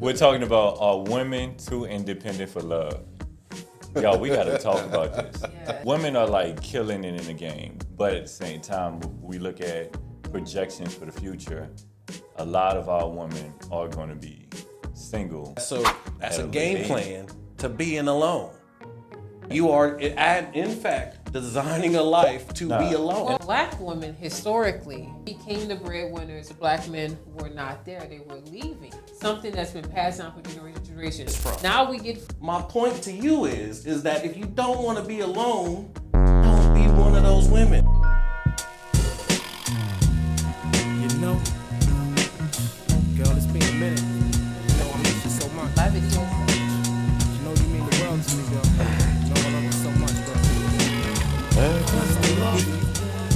We're talking about are women too independent for love? Y'all, we gotta talk about this. Yeah. Women are like killing it in the game, but at the same time, we look at projections for the future. A lot of our women are going to be single. So that's At a a game late plan to being alone. You are, in fact, designing a life to be alone. Well, black women historically became the breadwinners. Black men were not there; they were leaving. Something that's been passed down from generation to generation. Now we get. My point to you is that if you don't want to be alone, don't be one of those women. You know, girl, it's been a minute. You know I miss you so much. Live videos. You know you mean the world to me, girl. You know I love you so much, girl.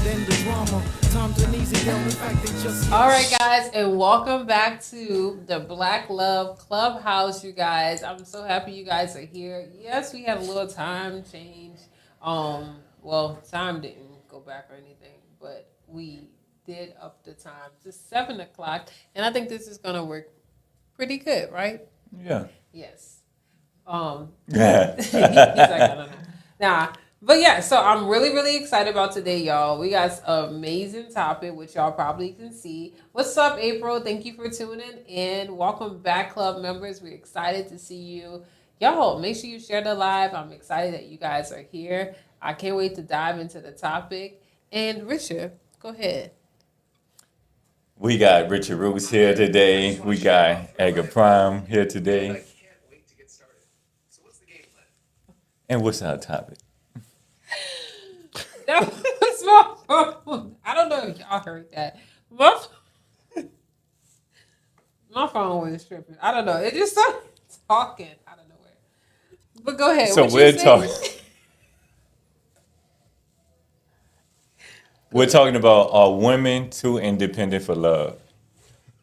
Then the drama, times are easy, girl. In fact, they just. All right, guys, and welcome back to the Black Love Clubhouse, you guys. I'm so happy you guys are here. Yes, we had a little time change. Well, time didn't go back or anything, but we did up the time to 7 o'clock, and I think this is gonna work pretty good, right? Yeah. Yes. Yeah. He's like, I don't know. Nah. But yeah, so I'm really, really excited about today, y'all. We got an amazing topic, which y'all probably can see. What's up, April? Thank you for tuning in. Welcome back, club members. We're excited to see you. Y'all, make sure you share the live. I'm excited that you guys are here. I can't wait to dive into the topic. And Richard, go ahead. We got Richard Roots here today. We got Aga Prime here today. I can't wait to get started. So what's the game plan? And what's our topic? That was my phone. I don't know if y'all heard that. My phone was tripping. I don't know. It just started talking out of nowhere. But go ahead. So What you we're saying? talking. We're talking about are women too independent for love?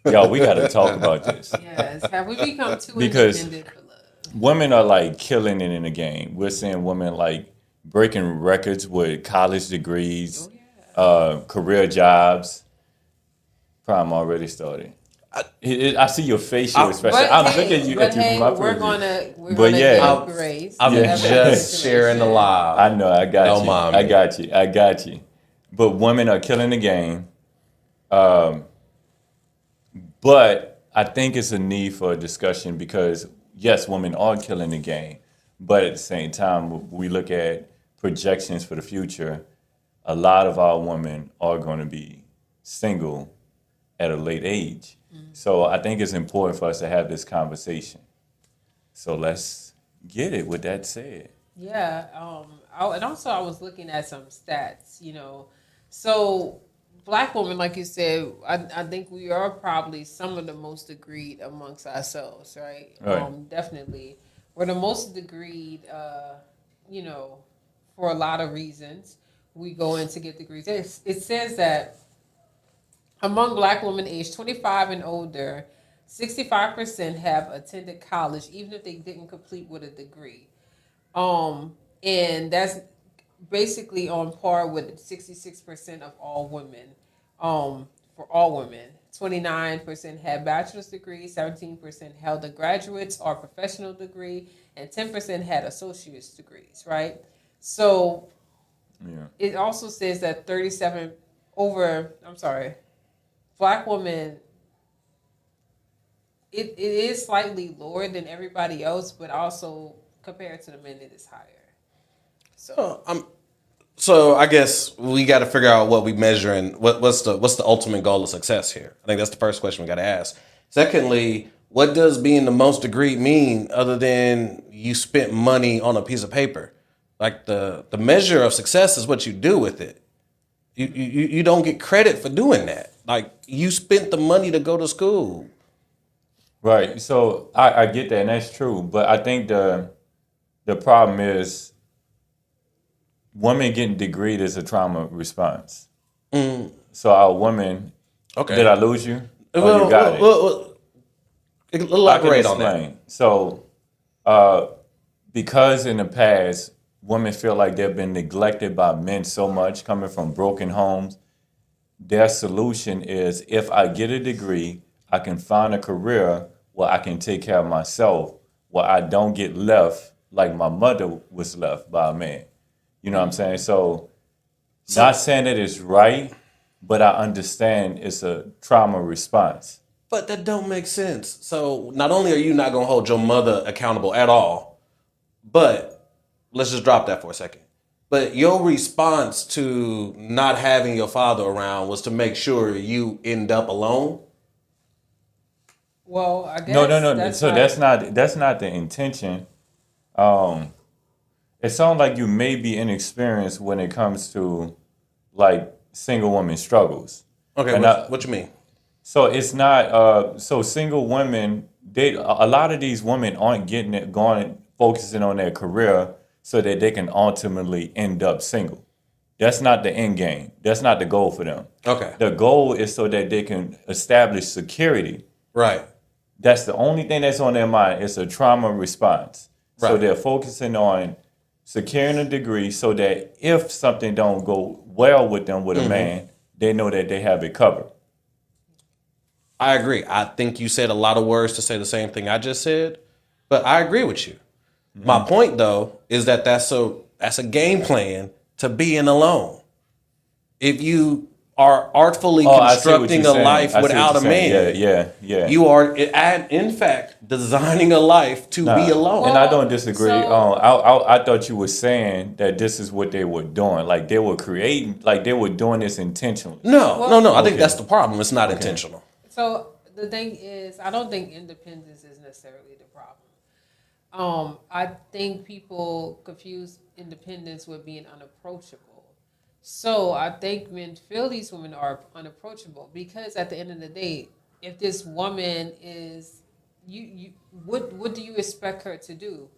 Y'all, we gotta talk about this. Yes. Have we become too Because- independent for love? Women are like killing it in the game. We're seeing women like breaking records with college degrees, Oh, yeah. career jobs. Prime already started. I see your facial expression. I'm looking at you but from my we're preview. gonna But yeah. give grace. I'm Yeah. just sharing the live. I know, I got Don't you. mind I me. got you. I got you. But women are killing the game. But I think it's a need for a discussion because, yes, women are killing the game. But at the same time, we look at projections for the future. A lot of our women are going to be single at a late age. So I think it's important for us to have this conversation. So let's get it with that said. Yeah. And also I was looking at some stats, So black women, like you said, I think we are probably some of the most agreed amongst ourselves, right? Right. Definitely. We're the most agreed, for a lot of reasons. We go in to get degrees. It says that among black women aged 25 and older, 65% have attended college, even if they didn't complete with a degree. And that's basically on par with 66% of all women. For all women, 29% had bachelor's degrees, 17% held a graduate's or professional degree, and 10% had associate's degrees. Right. So Yeah. it also says that black women. It is slightly lower than everybody else, but also compared to the men, it is higher. So I guess we got to figure out what we measuring. What's the ultimate goal of success here? I think that's the first question we got to ask. Secondly, what does being the most agreed mean other than you spent money on a piece of paper? Like the measure of success is what you do with it. You don't get credit for doing that. Like you spent the money to go to school. Right. So I get that, and that's true. But I think the problem is women getting degreed is a trauma response. So our women, Okay. did I lose you? Well, You got it. Elaborate I on can that. explain. So because in the past, women feel like they've been neglected by men so much, coming from broken homes, their solution is if I get a degree, I can find a career where I can take care of myself, where I don't get left like my mother was left by a man. You know what I'm saying? So not saying that it's right, but I understand it's a trauma response. But that don't make sense. So not only are you not gonna hold your mother accountable at all, but let's just drop that for a second. But your response to not having your father around was to make sure you end up alone. Well, I guess No. So that's not the intention. It sounds like you may be inexperienced when it comes to like single woman struggles. Okay, And what you mean? So it's not. So single women, a lot of these women aren't getting it, going focusing on their career so that they can ultimately end up single. That's not the end game. That's not the goal for them. Okay. The goal is so that they can establish security. Right. That's the only thing that's on their mind. It's a trauma response. So Right. they're focusing on securing a degree so that if something don't go well with them with a man, they know that they have it covered. I agree. I think you said a lot of words to say the same thing I just said, but I agree with you. My point though is that that's a game plan to being alone. If you are artfully I see what constructing you're a saying. life I see what without a you're saying. man, Yeah. you are in fact designing a life to be alone. And I don't disagree. So- I thought you were saying that this is what they were doing. Like they were creating, like they were doing this intentionally. No. I think Okay. that's the problem. It's not intentional. So the thing is, I don't think independence is necessarily the problem. I think people confuse independence with being unapproachable. So I think men feel these women are unapproachable because at the end of the day, if this woman is what do you expect her to do?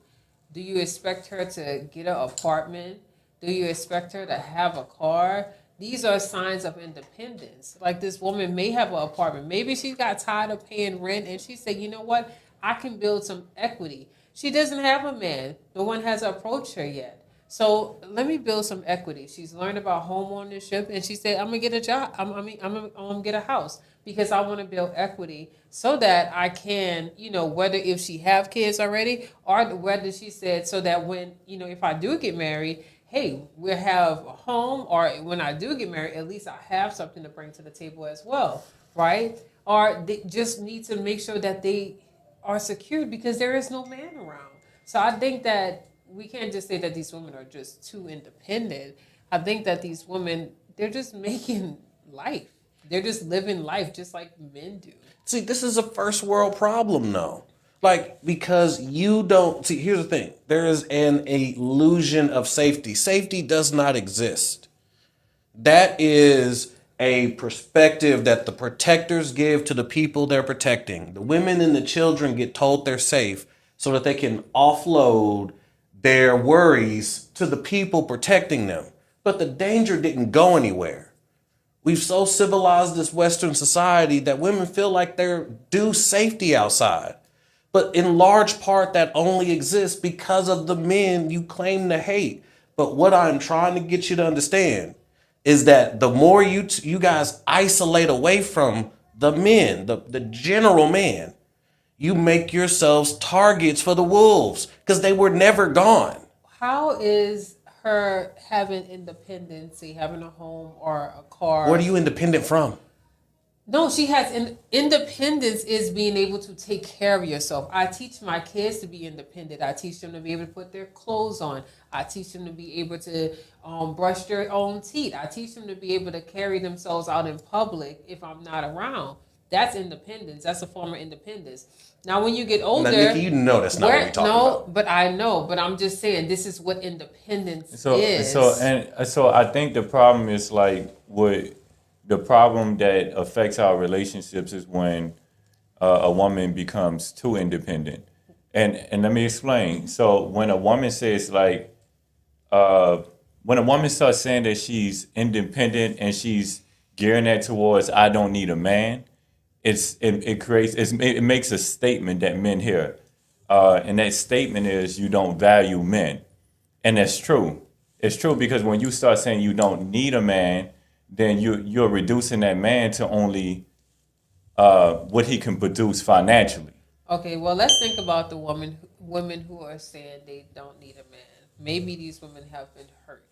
Do you expect her to get an apartment? Do you expect her to have a car? These are signs of independence. Like this woman may have an apartment. Maybe she got tired of paying rent and she said, you know what? I can build some equity. She doesn't have a man. No one has approached her yet. So let me build some equity. She's learned about home ownership and she said, I'm gonna get a job. I'm gonna get a house because I want to build equity so that I can, whether if she have kids already or whether she said so that when, if I do get married, hey, we'll have a home, or when I do get married, at least I have something to bring to the table as well, right? Or they just need to make sure that they are secured because there is no man around. So I think that we can't just say that these women are just too independent. I think that these women, they're just making life. They're just living life just like men do. See, this is a first world problem, though. Like, because you don't see, here's the thing. There is an illusion of safety. Safety does not exist. That is a perspective that the protectors give to the people they're protecting. The women and the children get told they're safe so that they can offload their worries to the people protecting them. But the danger didn't go anywhere. We've so civilized this Western society that women feel like they're due safety outside. But in large part, that only exists because of the men you claim to hate. But what I'm trying to get you to understand is that the more you guys isolate away from the men, the general man, you make yourselves targets for the wolves because they were never gone. How is her having independency, having a home or a car? What are you independent from? No, she has independence is being able to take care of yourself. I teach my kids to be independent. I teach them to be able to put their clothes on. I teach them to be able to brush their own teeth. I teach them to be able to carry themselves out in public if I'm not around. That's independence. That's a form of independence. Now, when you get older, Now, Nikki, you know that's not what we're talking about. But I know. But I'm just saying this is what independence is. So I think the problem is like what the problem that affects our relationships is when a woman becomes too independent. And let me explain. So when a woman says like, when a woman starts saying that she's independent and she's gearing that towards I don't need a man, it makes a statement that men hear, and that statement is you don't value men, and that's true. It's true because when you start saying you don't need a man, then you're reducing that man to only what he can produce financially. Okay, well, let's think about the women who are saying they don't need a man. Maybe these women have been hurt.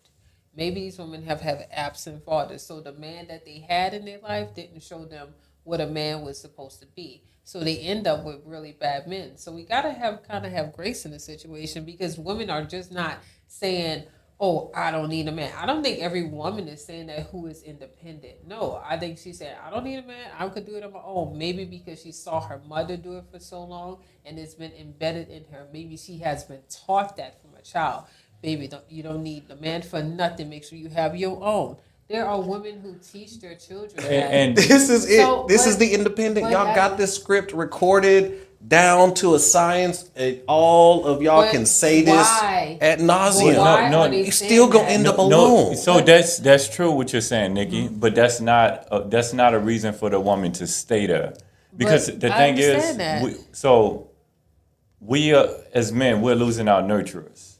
Maybe these women have had absent fathers. So the man that they had in their life didn't show them what a man was supposed to be. So they end up with really bad men. So we gotta have grace in the situation because women are just not saying, "Oh, I don't need a man." I don't think every woman is saying that who is independent. No, I think she's saying, "I don't need a man. I could do it on my own." Maybe because she saw her mother do it for so long and it's been embedded in her. Maybe she has been taught that from a child. Baby, you don't need a man for nothing. Make sure you have your own. There are women who teach their children that. And This is it. So, This but- is the independent. but Y'all that- got this script recorded down to a science. And all of y'all But can say this why? ad But nauseum. why No, are they You saying still gonna that? end up alone. So that's true what you're saying, Nikki. But that's not a reason for the woman to stay there, because But the I thing is, understand that. we as men, we're losing our nurturers.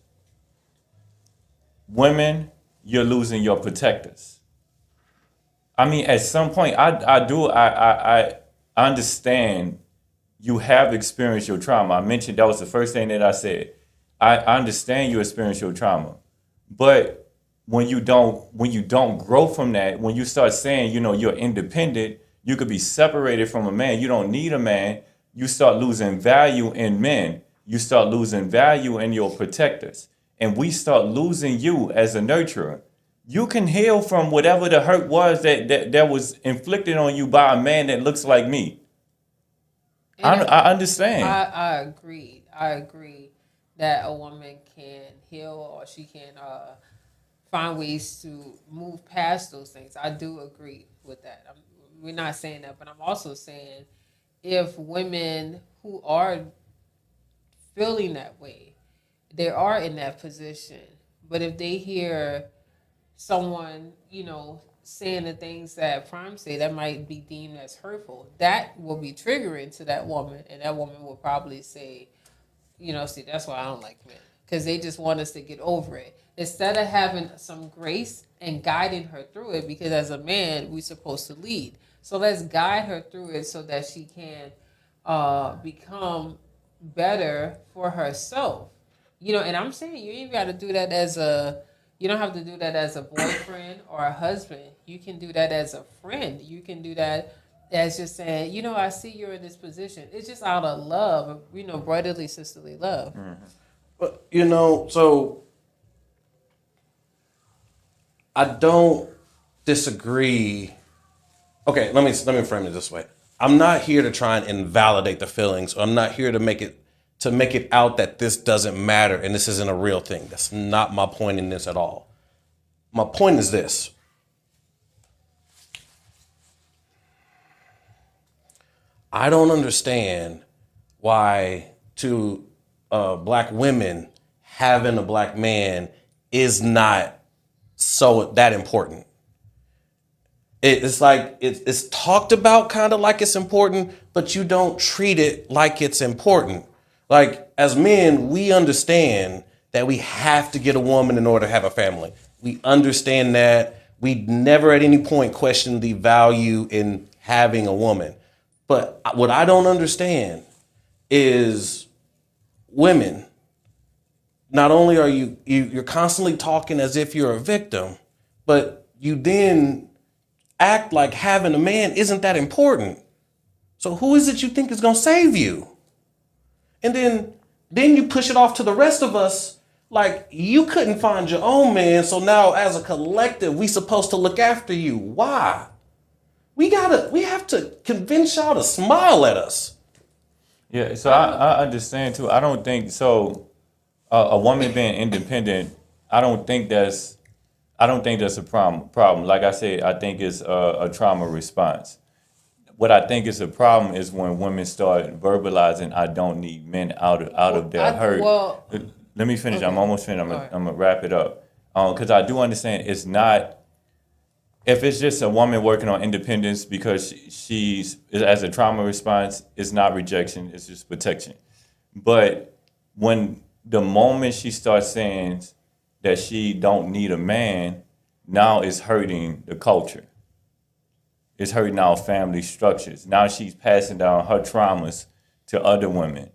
Women, you're losing your protectors. I mean, at some point, I understand you have experienced your trauma. I mentioned that was the first thing that I said. I understand you experienced your trauma, but when you don't grow from that, when you start saying, you're independent, you could be separated from a man. You don't need a man. You start losing value in men. You start losing value in your protectors, and we start losing you as a nurturer. You can heal from whatever the hurt was that was inflicted on you by a man that looks like me. I understand. I agree. I agree that a woman can heal or she can find ways to move past those things. I do agree with that. We're not saying that, but I'm also saying if women who are feeling that way, they are in that position, but if they hear someone, saying the things that Prime say that might be deemed as hurtful, that will be triggering to that woman, and that woman will probably say, see, that's why I don't like men, because they just want us to get over it. Instead of having some grace and guiding her through it, because as a man, we're supposed to lead. So let's guide her through it so that she can become better for herself. And I'm saying you ain't got to do that you don't have to do that as a boyfriend or a husband. You can do that as a friend. You can do that as just saying, I see you're in this position. It's just out of love, brotherly, sisterly love. But, so I don't disagree. Okay, let me frame it this way. I'm not here to try and invalidate the feelings. I'm not here to make it out that this doesn't matter and this isn't a real thing. That's not my point in this at all. My point is this. I don't understand why to black women having a black man is not so that important. It's like it's talked about kind of like it's important, but you don't treat it like it's important. Like as men, we understand that we have to get a woman in order to have a family. We understand that. We never at any point question the value in having a woman. But what I don't understand is women. Not only are you're constantly talking as if you're a victim, but you then act like having a man isn't that important. So who is it you think is going to save you? And then you push it off to the rest of us like you couldn't find your own man. So now as a collective, we supposed to look after you. Why? We have to convince y'all to smile at us. Yeah, so I understand too. I don't think so. A woman being independent, I don't think that's a problem. Like I said, I think it's a trauma response. What I think is a problem is when women start verbalizing, "I don't need men out of their hurt." Well, let me finish. okay. I'm almost finished. I'm All gonna wrap it up because I do understand it's not. If it's just a woman working on independence because she's as a trauma response, it's not rejection. It's just protection. But when the moment she starts saying that she don't need a man, now it's hurting the culture. It's hurting our family structures. Now she's passing down her traumas to other women.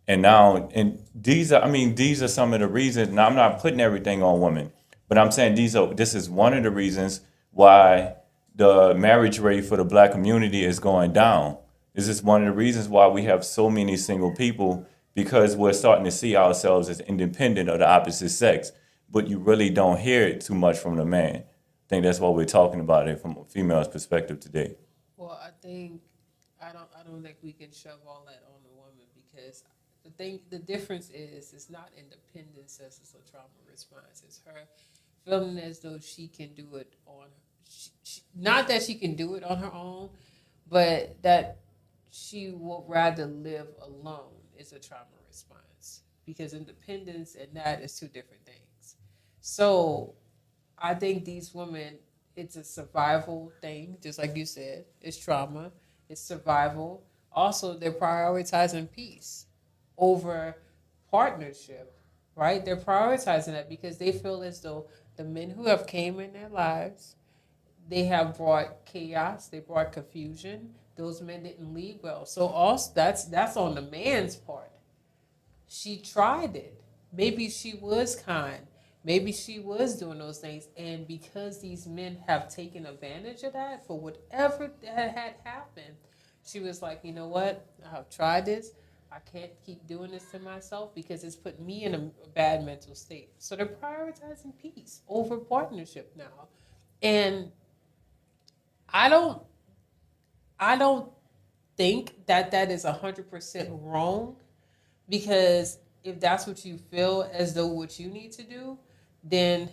And now, and these are some of the reasons. Now, I'm not putting everything on women, but I'm saying this is one of the reasons why the marriage rate for the Black community is going down. This is one of the reasons why we have so many single people, because we're starting to see ourselves as independent of the opposite sex. But you really don't hear it too much from the man. I think that's why we're talking about it from a female's perspective today. Well, I don't think we can shove all that on the woman, because the difference is it's not independence as it's a trauma response. It's her feeling as though she can do it on not that she can do it on her own, but that she would rather live alone is a trauma response, because independence and that is two different things. So I think these women, it's a survival thing, just like you said. It's trauma, it's survival. Also, they're prioritizing peace over partnership, right? They're prioritizing that because they feel as though the men who have came in their lives, they have brought chaos, they brought confusion. Those men didn't lead well. So also that's on the man's part. She tried it. Maybe she was kind. Maybe she was doing those things. And because these men have taken advantage of that for whatever that had happened, she was like, you know what? I've tried this. I can't keep doing this to myself because it's put me in a bad mental state. So they're prioritizing peace over partnership now. And I don't think that is 100% wrong, because if that's what you feel as though what you need to do, then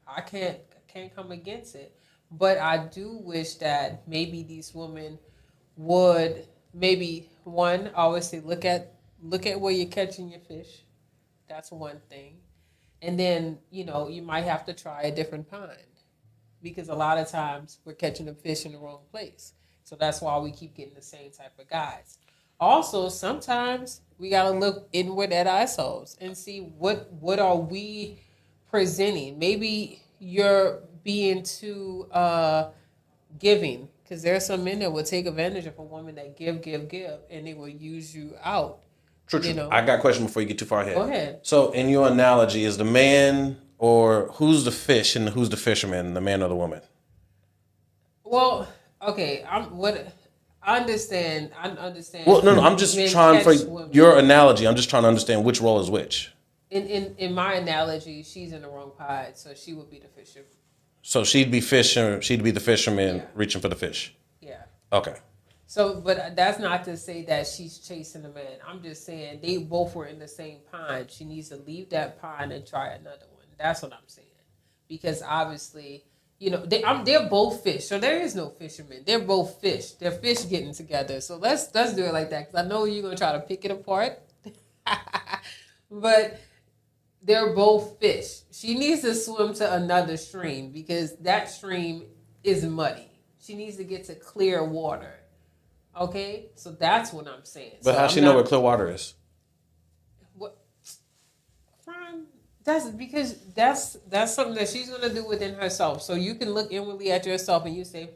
I can't come against it. But I do wish that maybe these women would maybe, one, I always say look at where you're catching your fish. That's one thing. And then, you might have to try a different pond, because a lot of times we're catching the fish in the wrong place. So that's why we keep getting the same type of guys. Also, sometimes we got to look inward at ourselves and see what are we presenting. Maybe you're being too giving, because there are some men that will take advantage of a woman that give, and they will use you out. True. I got a question before you get too far ahead. Go ahead. So in your analogy, is the man, or who's the fish and who's the fisherman, the man or the woman? Well, okay, I understand. Well, no, I'm just trying for your analogy. I'm just trying to understand which role is which. In my analogy, she's in the wrong pod, so she would be the fisher. So she'd be the fisherman reaching for the fish. Yeah. Okay. So, but that's not to say that she's chasing a man. I'm just saying they both were in the same pond. She needs to leave that pond and try another one. That's what I'm saying. Because obviously, they're both fish. So there is no fisherman. They're both fish. They're fish getting together. So let's do it like that. Because I know you're going to try to pick it apart. But they're both fish. She needs to swim to another stream, because that stream is muddy. She needs to get to clear water. Okay? So that's what I'm saying. But how she know where clear water is? What? Fine. That's because that's something that she's gonna do within herself. So you can look inwardly at yourself and you say,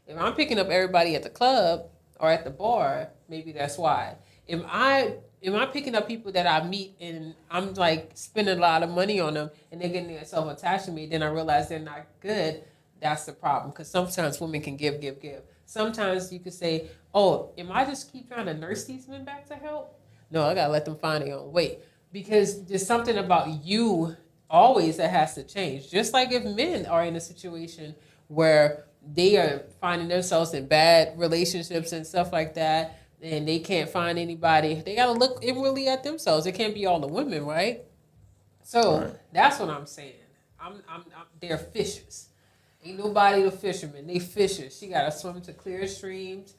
if I'm picking up everybody at the club or at the bar, maybe that's why. If I'm picking up people that I meet and I'm like spending a lot of money on them and they're getting themselves attached to me, then I realize they're not good. That's the problem, because sometimes women can give. Sometimes you could say, am I just keep trying to nurse these men back to health? No, I gotta let them find their own way. Because there's something about you always that has to change. Just like if men are in a situation where they are finding themselves in bad relationships and stuff like that, and they can't find anybody, they got to look inwardly at themselves. It can't be all the women, right? So That's what I'm saying. They're fishers. Ain't nobody the fisherman. They fishers. She got to swim to clear streams,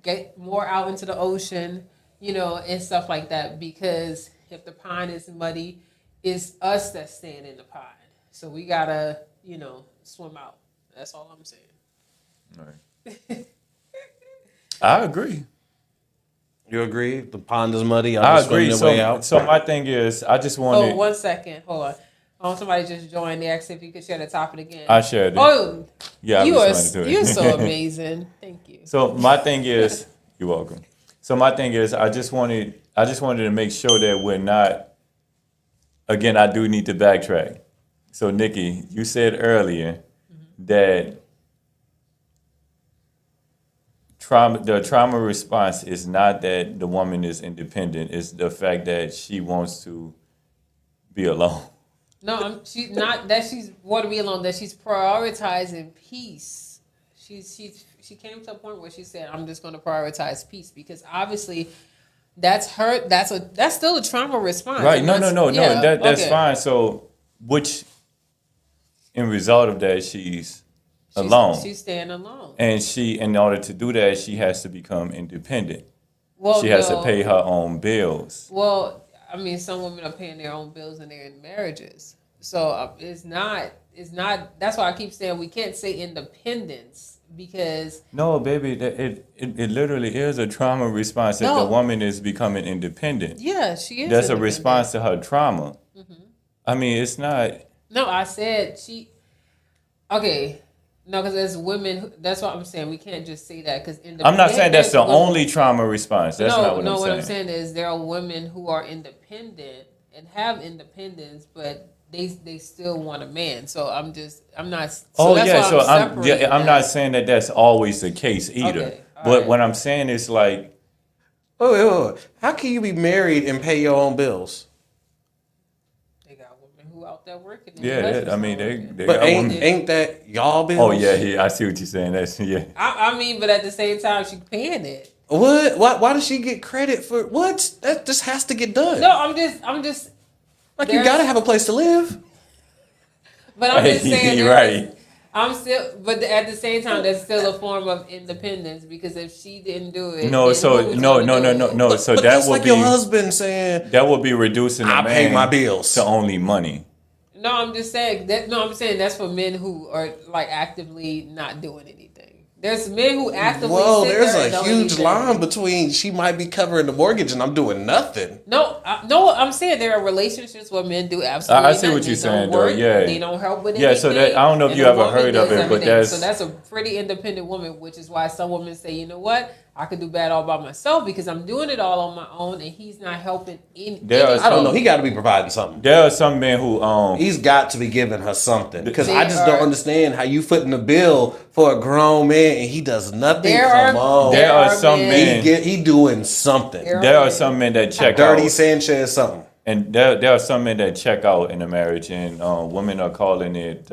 get more out into the ocean, and stuff like that, because if the pond is muddy, it's us that's staying in the pond. So we got to, swim out. That's all I'm saying. All right. I agree. You agree? The pond is muddy. I agree. So my thing is, I just wanted... Oh, 1 second. Hold on. Somebody just joined. They asked if you could share the topic again. I shared it. Oh, yeah, you're so amazing. Thank you. So my thing is, you're welcome. So my thing is, I just wanted to make sure that we're not. Again, I do need to backtrack. So Nikki, you said earlier that the trauma response is not that the woman is independent; it's the fact that she wants to be alone. No, she's not that she's want to be alone. That she's prioritizing peace. She came to a point where she said, "I'm just going to prioritize peace," because obviously that's her. That's still a trauma response. Right? And No. yeah, That's okay. fine. So, which, in result of that, she's alone, She's staying alone. and she, in order to do that, she has to become independent. Well, She has no. to pay her own bills. Well, I mean, some women are paying their own bills and they're in marriages. So it's not. That's why I keep saying we can't say independence because No, baby, it literally is a trauma response that the No. woman is becoming independent. yeah, she is. That's a independent. response to her trauma. I mean, it's not. No, I said she. Okay, no, because there's women. That's what I'm saying. We can't just say that because I'm not saying that's the only trauma response. That's not what no, I'm what saying. I'm saying is there are women who are independent and have independence, but they still want a man. So I'm not. So Oh that's yeah, why so I'm separating I'm that. not saying that that's always the case either. Okay, all But right. what I'm saying is like, Wait. How can you be married and pay your own bills? They got women who out there working. and yeah, their husbands I mean not they working. they But got women. ain't that y'all bills? Oh yeah, I see what you're saying. That's yeah. I mean, but at the same time, she's paying it. What? Why does she get credit for what? That just has to get done. No, I'm just. Like you there's- gotta have a place to live. But I'm just saying, You're there is- right. I'm still, but at the same time, that's still a form of independence because if she didn't do it, No, then so who was no. gonna do it? So but that that's would like be your husband saying, that would be reducing the I man pay my bills. to only money. No, I'm just saying that. No, I'm saying that's for men who are like actively not doing anything. There's men who actively. "Whoa, sit there's there a and don't huge anything. line between she might be covering the mortgage and I'm doing nothing." No, I'm saying there are relationships where men do absolutely. I see what nothing. you're They saying, don't though, work, yeah. they don't help with Yeah, anything. so that- I don't know if and you the ever woman heard of does it, but everything. that's- so that's a pretty independent woman, which is why some women say, you know what, I could do bad all by myself because I'm doing it all on my own, and he's not helping in. There are I don't know. He got to be providing something. There are some men who He's got to be giving her something because They I just are- don't understand how you footing the bill for a grown man and he does nothing. There Come are- on, there are are some men- men. he doing something. There- Are some men that check Dirty out, Sanchez something. and there are some men that check out in a marriage, and women are calling it.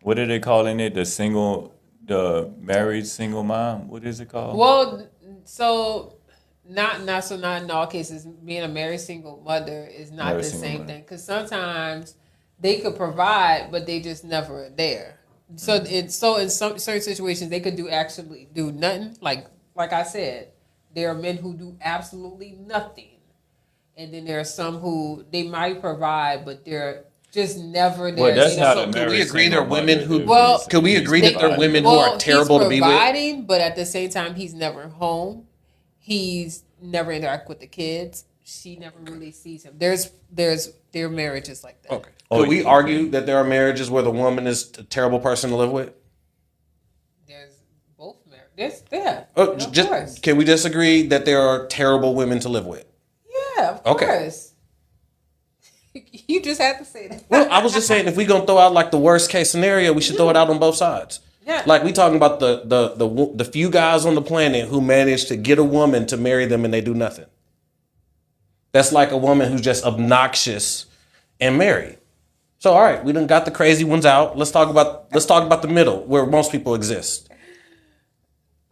What are they calling it? The married single mom. What is it called? Well, so not in all cases. Being a married single mother is not Married the single same mother. thing because sometimes they could provide, but they just never are there. So in some certain situations they could actually do nothing. Like I said, there are men who do absolutely nothing, and then there are some who they might provide, but they're just never there. Well, that's They not don't- a Can we married agree single there are women mother. who- Well, Can we agree that there are women who are he's terrible to be with? providing, but at the same time, he's never home. He's never interact with the kids. She never really sees him. Their marriage is like that. Okay. Oh, Could we yeah. argue that there are marriages where the woman is a terrible person to live with? There's both marriage. There's yeah. Oh, of just course. can we disagree that there are terrible women to live with? Yeah, of Okay. course. You just had to say that. Well, I was just saying if we gonna throw out like the worst case scenario, we should throw it out on both sides. Yeah. Like we talking about the few guys on the planet who manage to get a woman to marry them and they do nothing. That's like a woman who's just obnoxious and married. So all right, we done got the crazy ones out. Let's talk about the middle where most people exist.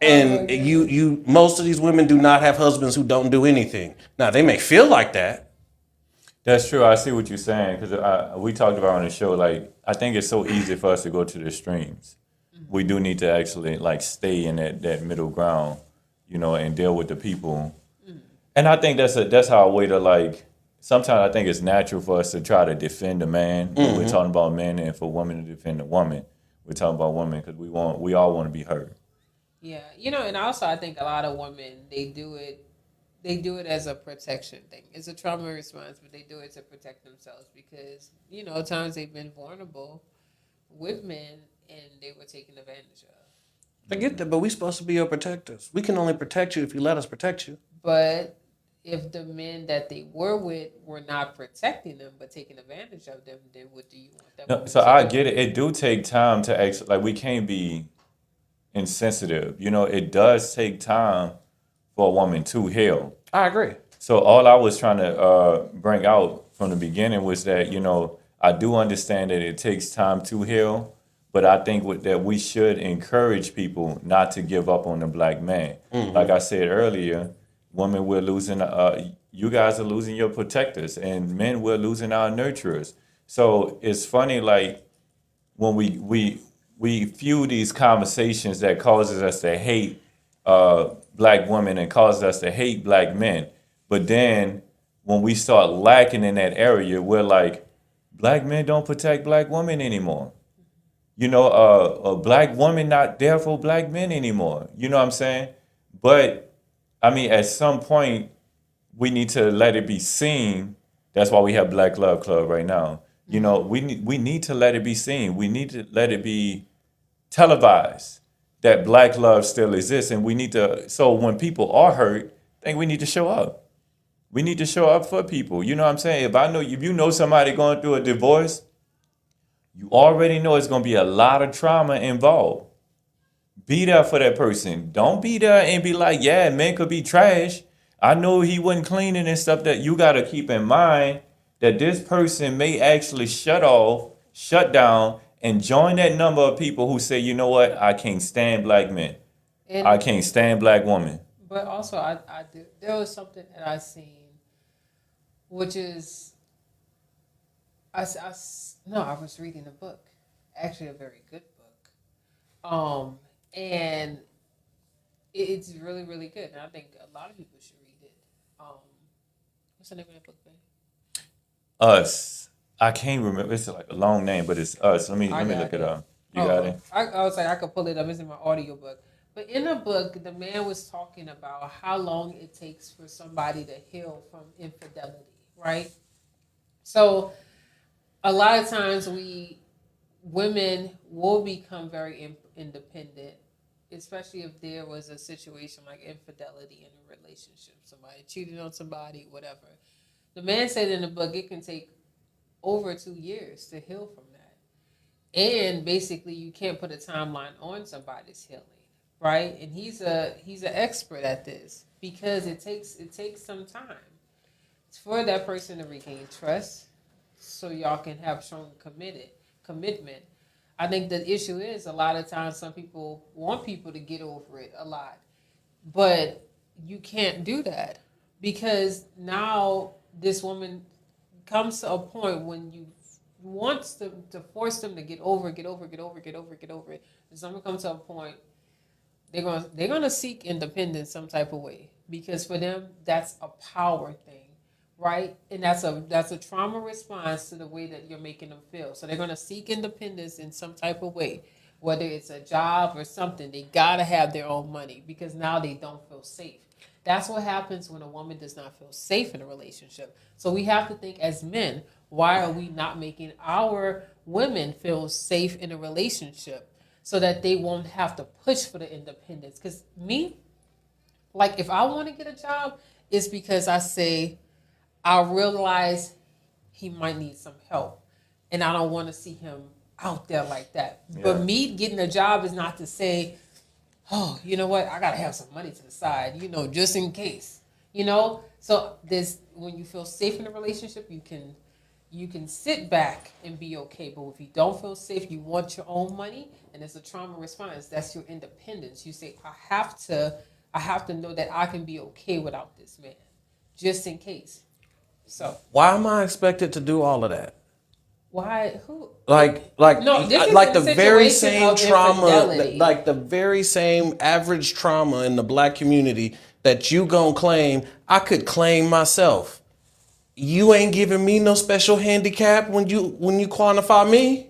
And you most of these women do not have husbands who don't do anything. Now they may feel like that. That's true. I see what you're saying because we talked about on the show. Like, I think it's so easy for us to go to the extremes. We do need to actually like stay in that middle ground, and deal with the people. And I think that's our way to like. Sometimes I think it's natural for us to try to defend a man. When we're talking about men, and for women to defend a woman, we're talking about women because we all want to be heard. Yeah, and also I think a lot of women they do it as a protection thing. It's a trauma response, but they do it to protect themselves because at times they've been vulnerable with men and they were taken advantage of. I get that, but we supposed to be your protectors. We can only protect you if you let us protect you. But if the men that they were with were not protecting them but taking advantage of them, then what do you want that No, woman so to I do? get it. It do take time to actually, like, we can't be insensitive. You know, it does take time for a woman to heal. I agree. So all I was trying to bring out from the beginning was that, you know, I do understand that it takes time to heal, but I think that we should encourage people not to give up on the black man. Like I said earlier, women, we're losing, you guys are losing your protectors, and men, we're losing our nurturers. So it's funny, like, when we fuel these conversations that causes us to hate black women and causes us to hate black men. But then when we start lacking in that area, we're like, black men don't protect black women anymore. You know, a black woman not there for black men anymore. You know what I'm saying? But I mean, at some point, we need to let it be seen. That's why we have Black Love Club right now. You know, we need to let it be seen. We need to let it be televised that black love still exists, and we need to. So when people are hurt, I think we need to show up. We need to show up for people. You know what I'm saying? If you know somebody going through a divorce, you already know it's going to be a lot of trauma involved. Be there for that person. Don't be there and be like, yeah, men could be trash. I know he wasn't cleaning and stuff. That you got to keep in mind that this person may actually shut down, and join that number of people who say, you know what, I can't stand black men. And I can't stand black women. but also I did, there was something that I seen, which is no, I was reading a book, actually a very good book, and it's really really good, and I think a lot of people should read it. What's the name of that book, babe? Us. I can't remember. It's like a long name, but it's Us. Let me I got look it it. up. You got it? I was like, I could pull it up. It's in my audio book. But in the book, the man was talking about how long it takes for somebody to heal from infidelity, right? So a lot of times women will become very independent, especially if there was a situation like infidelity in a relationship, somebody cheated on somebody, whatever. The man said in the book it can take over 2 years to heal from that. And basically you can't put a timeline on somebody's healing, right? And he's an expert at this because it takes some time for that person to regain trust, so y'all can have strong commitment. I think the issue is a lot of times some people want people to get over it a lot, but you can't do that because now this woman comes to a point when you wants to force them to get over it. And someone comes to a point they're gonna seek independence some type of way because for them that's a power thing, right? And that's a trauma response to the way that you're making them feel. So they're gonna seek independence in some type of way, whether it's a job or something. They gotta have their own money because now they don't feel safe. That's what happens when a woman does not feel safe in a relationship. So we have to think as men, why are we not making our women feel safe in a relationship so that they won't have to push for the independence? Because me, like if I want to get a job, it's because I realize he might need some help and I don't want to see him out there like that. Yeah. But me getting a job is not to say, oh, you know what? I gotta have some money to the side, just in case, So when you feel safe in a relationship, you can sit back and be okay. But if you don't feel safe, you want your own money, and it's a trauma response. That's your independence. You say, I have to know that I can be okay without this man, just in case. So why am I expected to do all of that? Why? Who? No, this is like the very situation same of trauma, infidelity. like the very same average trauma in the black community that you gonna claim, I could claim myself. You ain't giving me no special handicap when you quantify me.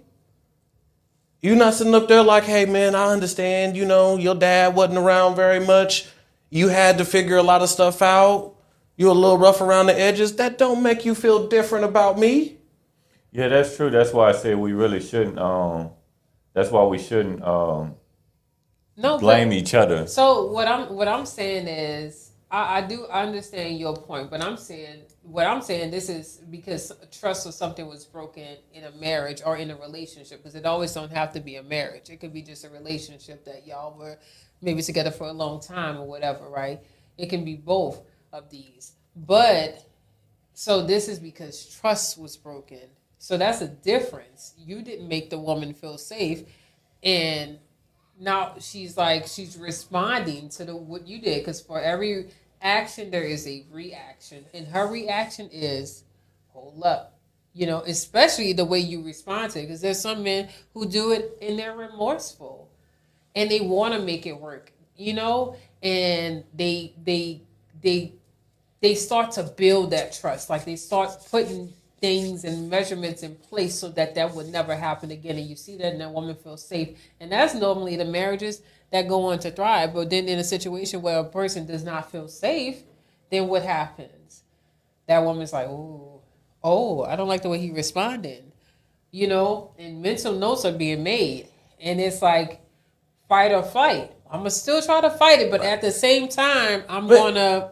You not sitting up there like, hey man, I understand, your dad wasn't around very much. You had to figure a lot of stuff out. You're a little rough around the edges. That don't make you feel different about me. Yeah, that's true. That's why I say we really shouldn't. That's why we shouldn't No, blame each other. So what I'm saying is I understand your point, but what I'm saying this is because trust or something was broken in a marriage or in a relationship, because it always don't have to be a marriage. It could be just a relationship that y'all were maybe together for a long time or whatever, right? It can be both of these. But so this is because trust was broken. So that's a difference. You didn't make the woman feel safe, and now she's responding to what you did, because for every action there is a reaction, and her reaction is hold up, especially the way you respond to it, because there's some men who do it and they're remorseful and they want to make it work, and they start to build that trust, like they start putting things and measurements in place so that would never happen again. And you see that, and that woman feels safe. And that's normally the marriages that go on to thrive. But then in a situation where a person does not feel safe, then what happens? That woman's like, oh, I don't like the way he responded. And mental notes are being made. And it's like fight or flight. I'm going to still try to fight it, but at the same time, I'm going to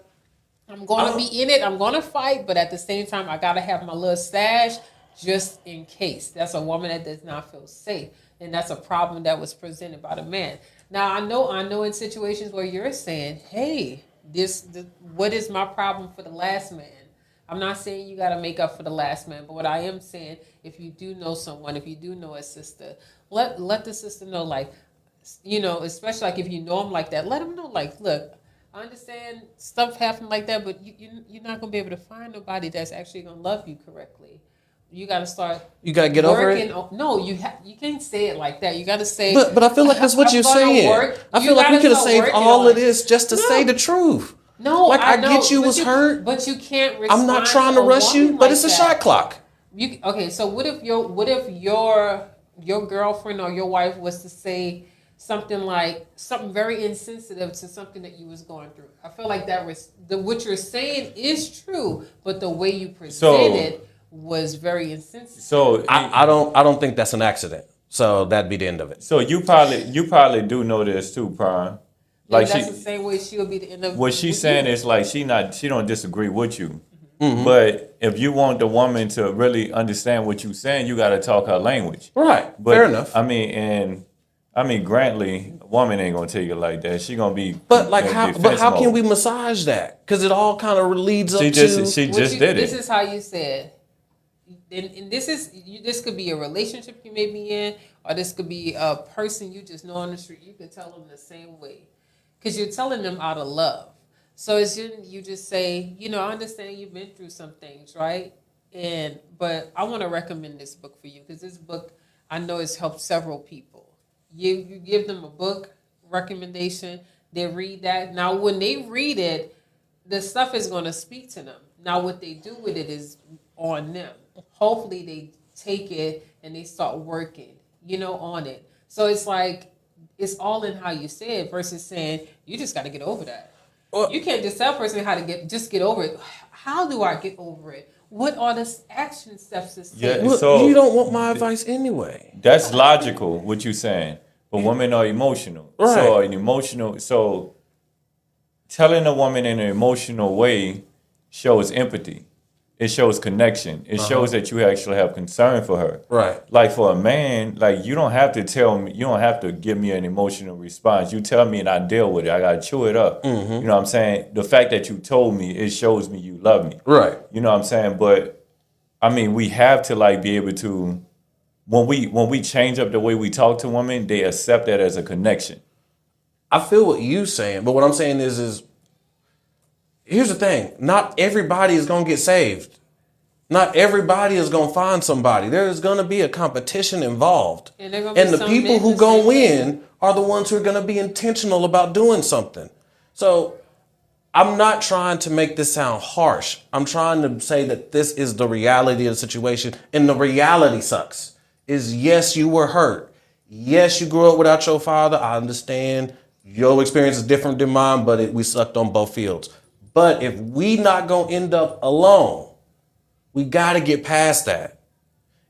be in it. I'm going to fight, but at the same time, I got to have my little stash just in case. That's a woman that does not feel safe, and that's a problem that was presented by the man. Now, I know in situations where you're saying, hey, what is my problem for the last man? I'm not saying you got to make up for the last man, but what I am saying, if you do know someone, if you do know a sister, let the sister know, like, especially like if you know them like that, let them know, like, look, I understand stuff happen like that, but you're not going to be able to find nobody that's actually going to love you correctly. You got to start. You got to get over it. No, you can't say it like that. You got to say. But I feel like that's what you're saying. I feel like we could have saved all of this just to say the truth. No, like I get you was hurt, but you can't. I'm not trying to rush you, but it's a shot clock. Okay, so what if your girlfriend or your wife was to say something very insensitive to something that you was going through? I feel like that was what you're saying is true, but the way you presented it was very insensitive. So I don't think that's an accident. So that'd be the end of it. So you probably do know this too, Prime. Like that's the same way she'll be the end of. What she's saying is like she don't disagree with you. Mm-hmm. But if you want the woman to really understand what you're saying, you got to talk her language. Right. But, fair enough. I mean, Grantley, a woman ain't gonna tell you like that. She gonna be. But like how? But how can we massage that? Because it all kind of leads up to. She just did it. This is how you said. And this could be a relationship you may be in, or this could be a person you just know on the street. You could tell them the same way, because you're telling them out of love. So it's you just say, I understand you've been through some things, right? But I want to recommend this book for you, because this book I know has helped several people. You give them a book recommendation, they read that. Now, when they read it, the stuff is going to speak to them. Now, what they do with it is on them. Hopefully, they take it and they start working, on it. So it's like, it's all in how you say it versus saying, you just got to get over that. You can't just tell a person how to get over it. How do I get over it? What are the action steps to take? Yeah, so you don't want my advice anyway. That's logical, what you're saying. But women are emotional. Right. So telling a woman in an emotional way shows empathy. It shows connection. It shows that you actually have concern for her. Right. Like for a man, like you don't have to tell me, you don't have to give me an emotional response. You tell me and I deal with it. I gotta chew it up. Mm-hmm. You know what I'm saying? The fact that you told me, it shows me you love me. Right. You know what I'm saying? But I mean, we have to like be able to, when we change up the way we talk to women, they accept that as a connection. I feel what you're saying, but what I'm saying is here's the thing. Not everybody is going to get saved. Not everybody is going to find somebody. There's going to be a competition involved. And the people who go win are the ones who are going to be intentional about doing something. So I'm not trying to make this sound harsh. I'm trying to say that this is the reality of the situation. And the reality sucks. Is yes, you were hurt. Yes, you grew up without your father. I understand your experience is different than mine, but we sucked on both fields. But if we not going to end up alone, we got to get past that.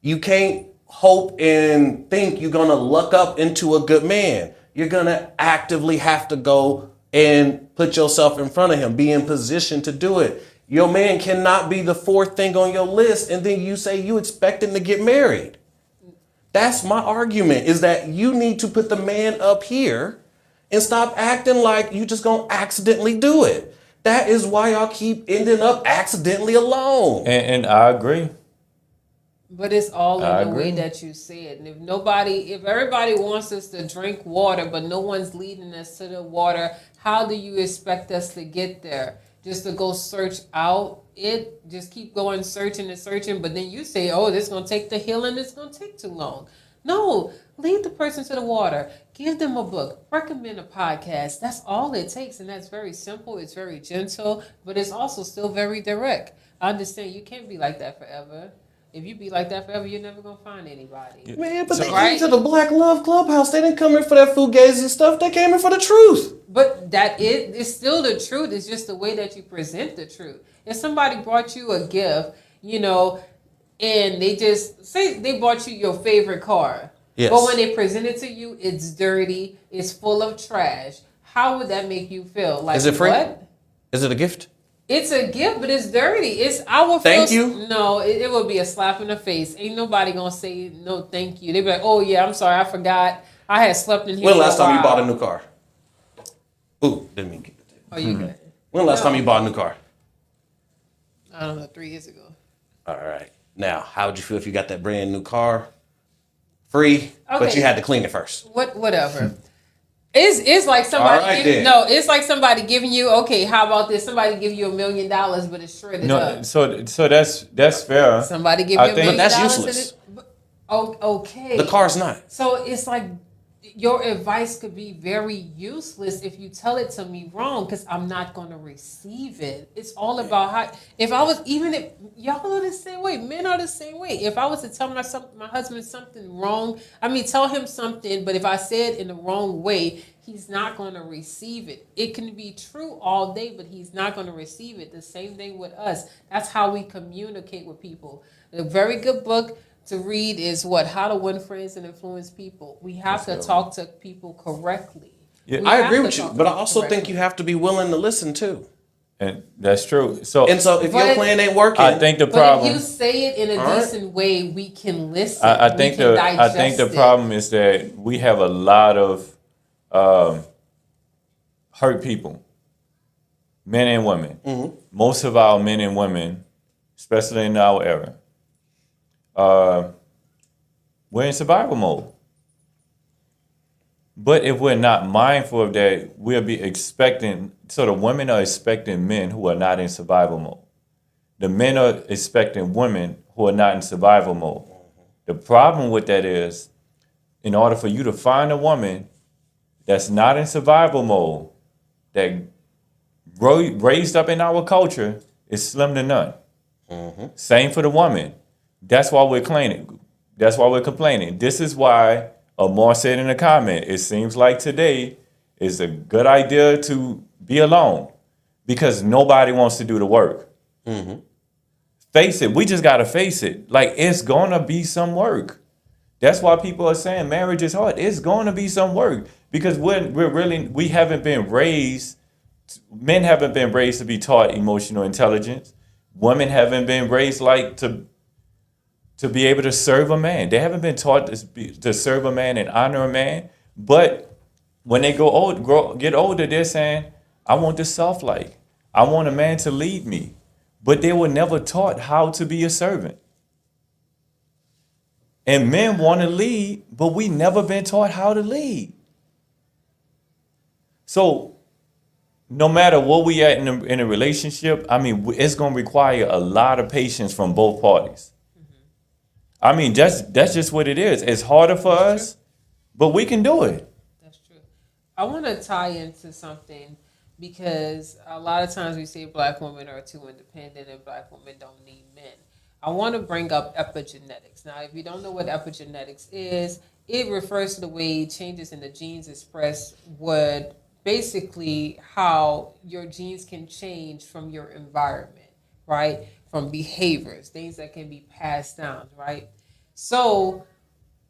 You can't hope and think you're going to luck up into a good man. you're going to actively have to go and put yourself in front of him, be in position to do it. Your man cannot be the fourth thing on your list and then you say you expect him to get married. That's my argument, is that you need to put the man up here and stop acting like you just gonna accidentally do it. That is why y'all keep ending up accidentally alone. And I agree. But it's all I in the way agree. that you say it. And if everybody wants us to drink water, but no one's leading us to the water, how do you expect us to get there? Just to go search out it, just keep going searching and searching, but then you say, oh, this is going to take the healing, it's going to take too long. No, lead the person to the water. Give them a book. Recommend a podcast. That's all it takes, and that's very simple. It's very gentle, but it's also still very direct. I understand you can't be like that forever. If you be like that forever, you're never going to find anybody. Man, but they Right? came to the Black Love Clubhouse. They didn't come in for that fugazi stuff. They came in for the truth. But it's still the truth. It's just the way that you present the truth. If somebody brought you a gift, and they just say they bought you your favorite car, Yes. but when they present it to you, it's dirty, it's full of trash. How would that make you feel? Like, Is it free? what? Is it a gift? It's a gift, but it's dirty. I would Thank feel, you? No, it would be a slap in the face. Ain't nobody gonna say no thank you. They be like, oh yeah, I'm sorry, I forgot. I had slept in here. When for last a time you while." bought a new car? Ooh, didn't mean to get it. Oh, you good? When last time you bought a new car? I don't know, 3 years ago. All right. Now, how would you feel if you got that brand new car free, but Okay. you had to clean it first? Whatever. It's like somebody All right, giving, then. no, it's like somebody giving you, okay, how about this? Somebody give you $1 million, but it's shredded No, up. so that's fair. Somebody give I you $1 think- million. But that's and useless. Okay. The car's not. So it's like your advice could be very useless if you tell it to me wrong, because I'm not going to receive it. It's all about how. If y'all are the same way, men are the same way. If I was to tell my husband something wrong, tell him something, but if I say it in the wrong way, he's not going to receive it. It can be true all day, but he's not going to receive it. The same thing with us. That's how we communicate with people. A very good book to read is How to Win Friends and Influence People. We have to talk to people correctly. Yeah, We I have agree to with you, talk to but I people also think correctly. you have to be willing to listen too. And that's true. So And so if your But- plan ain't working, I think the But problem. if you say it in a All right. decent way, we can listen. I We think can the I think the digest it. problem is that we have a lot of hurt people, men and women. Mm-hmm. Most of our men and women, especially in our era, we're in survival mode. But if we're not mindful of that, we'll be expecting. So the women are expecting men who are not in survival mode. The men are expecting women who are not in survival mode. The problem with that is, in order for you to find a woman that's not in survival mode, that raised up in our culture, is slim to none. Same for the woman. That's why we're complaining. That's why we're complaining. This is why Amar said in a comment, it seems like today is a good idea to be alone because nobody wants to do the work. Face it. We just got to face it. Like, it's going to be some work. That's why people are saying marriage is hard. It's going to be some work because we haven't been raised, men haven't been raised to be taught emotional intelligence. Women haven't been raised to be able to serve a man. They haven't been taught to serve a man and honor a man. But when they get older, they're saying, I want the soft life. I want a man to lead me. But they were never taught how to be a servant. And men want to lead, but we never been taught how to lead. So no matter what we at in a relationship, it's going to require a lot of patience from both parties. That's just what it is. It's harder for us, but we can do it. That's true. I want to tie into something because a lot of times we say black women are too independent and black women don't need men. I want to bring up epigenetics. Now, if you don't know what epigenetics is, it refers to the way changes in the genes express what basically how your genes can change from your environment, right? From behaviors, things that can be passed down, right? So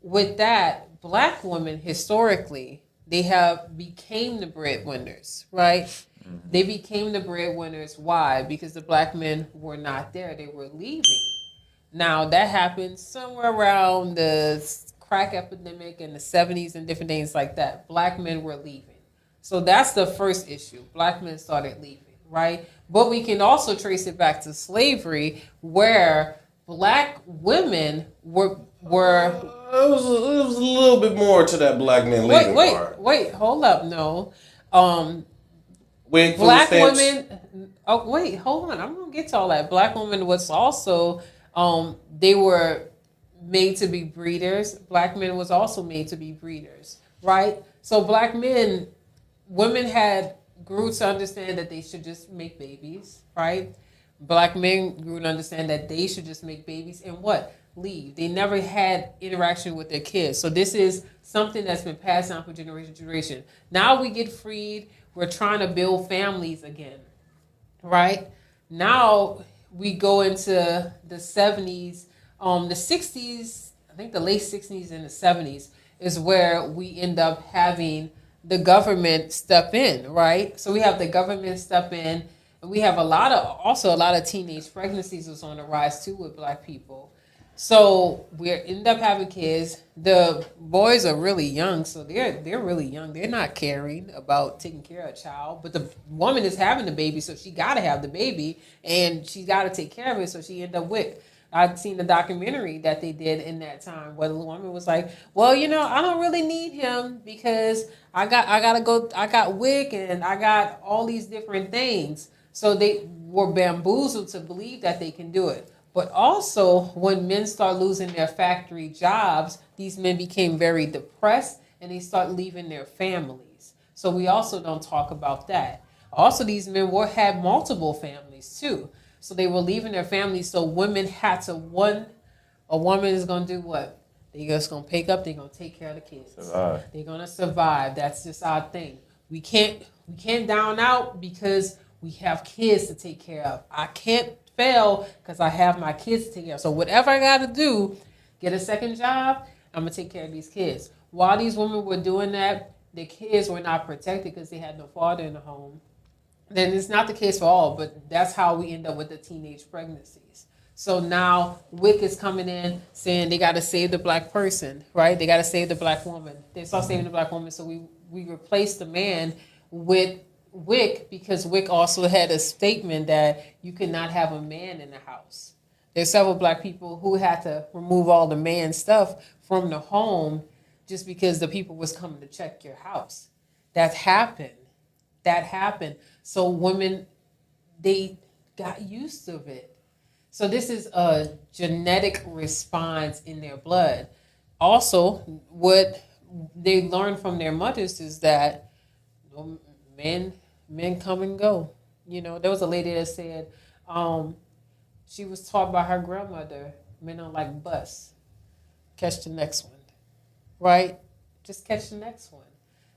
with that, black women historically they have became the breadwinners, right? They became the breadwinners. Why? Because the black men were not there. They were leaving. Now that happened somewhere around the crack epidemic in the 70s and different things like that. Black men were leaving. So that's the first issue. Black men started leaving, right? But we can also trace it back to slavery, where black women were It was a little bit more to that black man leaving part. wait, hold up, no. Wig, food Black stamps. women. Oh wait, hold on. I'm gonna get to all that. Black women was also they were made to be breeders. Black men was also made to be breeders, right? So black men, women had grew to understand that they should just make babies, right? Black men grew to understand that they should just make babies and what? Leave. They never had interaction with their kids. So this is something that's been passed down from generation to generation. Now we get freed. We're trying to build families again, right? Now we go into the 70s, the 60s, I think the late 60s and the 70s is where we end up having the government step in, right? So we have the government step in, and we have a lot of teenage pregnancies was on the rise too with black people. So we end up having kids. The boys are really young, so they're really young. They're not caring about taking care of a child, but the woman is having the baby, so she got to have the baby, and she got to take care of it. So she ended up with. I'd seen the documentary that they did in that time where the woman was like, "Well, I don't really need him because I got WIC and I got all these different things." So they were bamboozled to believe that they can do it. But also, when men start losing their factory jobs, these men became very depressed and they start leaving their families. So we also don't talk about that. Also, these men had multiple families too. So they were leaving their families. So women had to, a woman is going to do what? They're just going to pick up, they're going to take care of the kids. Survive. They're going to survive. That's just our thing. We can't down out because we have kids to take care of. I can't fail because I have my kids to take care of. So whatever I got to do, get a second job, I'm going to take care of these kids. While these women were doing that, the kids were not protected because they had no father in the home. Then it's not the case for all, but that's how we end up with the teenage pregnancies. So now WIC is coming in saying they got to save the black person, right? They got to save the black woman. They start saving the black woman, so we replace the man with WIC because WIC also had a statement that you cannot have a man in the house. There's several black people who had to remove all the man stuff from the home just because the people was coming to check your house. That happened. So women, they got used to it. So this is a genetic response in their blood. Also, what they learned from their mothers is that men come and go. There was a lady that said she was taught by her grandmother, men are like bus. Catch the next one, right? Just catch the next one.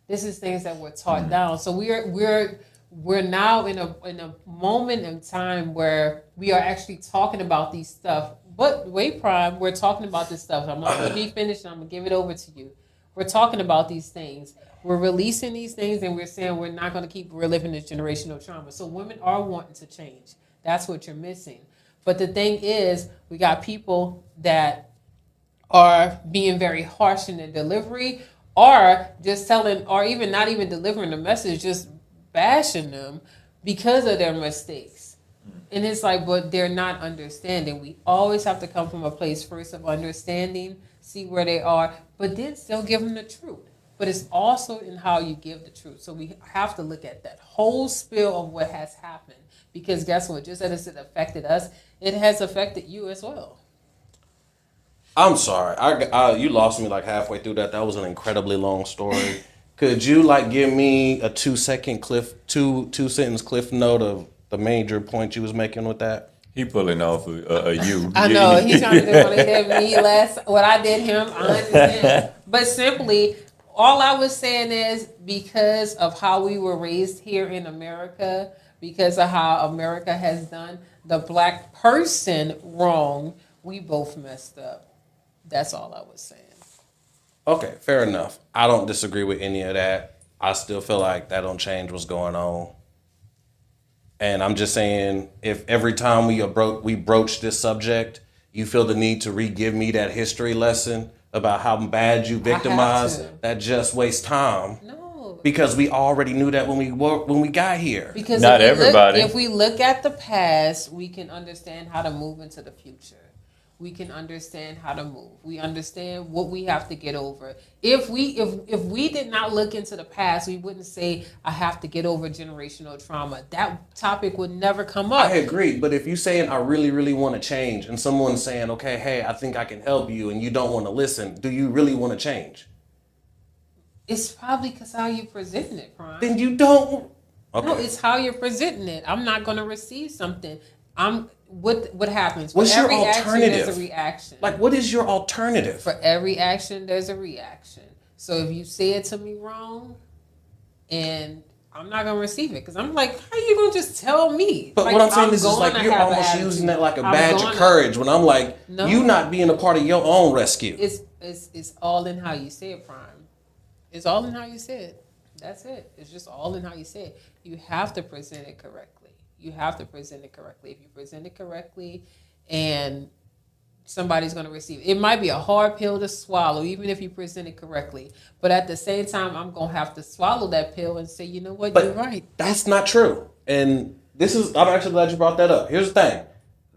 This is things that we're taught down. So we're now in a moment in time where we are actually talking about these stuff. But wait, Prime, we're talking about this stuff. I'm not going to be finished, and I'm going to give it over to you. We're talking about these things. We're releasing these things, and we're saying we're not going to keep reliving this generational trauma. So women are wanting to change. That's what you're missing. But the thing is, we got people that are being very harsh in their delivery, or just telling, or even not even delivering the message, just bashing them because of their mistakes. And it's like, but they're not understanding. We always have to come from a place first of understanding, see where they are, but then still give them the truth. But it's also in how you give the truth. So we have to look at that whole spill of what has happened. Because guess what? Just as it affected us, it has affected you as well. I'm sorry. You lost me like halfway through that. That was an incredibly long story. Could you give me a 2 sentence cliff note of the major point you was making with that? He pulling off a you. I know he's trying to want to hit me less. What I did him, I understand. But simply, all I was saying is because of how we were raised here in America, because of how America has done the black person wrong, we both messed up. That's all I was saying. Okay, fair enough. I don't disagree with any of that. I still feel like that don't change what's going on. And I'm just saying, if every time we broach this subject, you feel the need to re-give me that history lesson about how bad you victimized, to. that just wastes time. No. Because we already knew that when we got here. Because Not everybody. If we look at the past, we can understand how to move into the future. We can understand how to move. We understand what we have to get over. If we did not look into the past, we wouldn't say I have to get over generational trauma. That topic would never come up. I agree, but if you saying I really, really want to change, and someone's saying, okay, hey, I think I can help you, and you don't want to listen, do you really want to change? It's probably because how you presenting it, Prime. Then you don't. Okay. No, it's how you're presenting it. I'm not going to receive something. What happens? What's For your every action, alternative? there's a reaction. Like, what is your alternative? For every action, there's a reaction. So if you say it to me wrong, and I'm not gonna receive it, because I'm like, how you gonna just tell me? But like, what I'm saying is gonna like you're have an almost attitude. using that like a I'm badge of courage. When I'm like, No. you not being a part of your own rescue. It's all in how you say it, Prime. It's all in how you say it. That's it. It's just all in how you say it. You have to present it correctly. You have to present it correctly. If you present it correctly, and somebody's going to receive it. It might be a hard pill to swallow, even if you present it correctly. But at the same time, I'm going to have to swallow that pill and say, you know what, But you're right. that's not true. And I'm actually glad you brought that up. Here's the thing.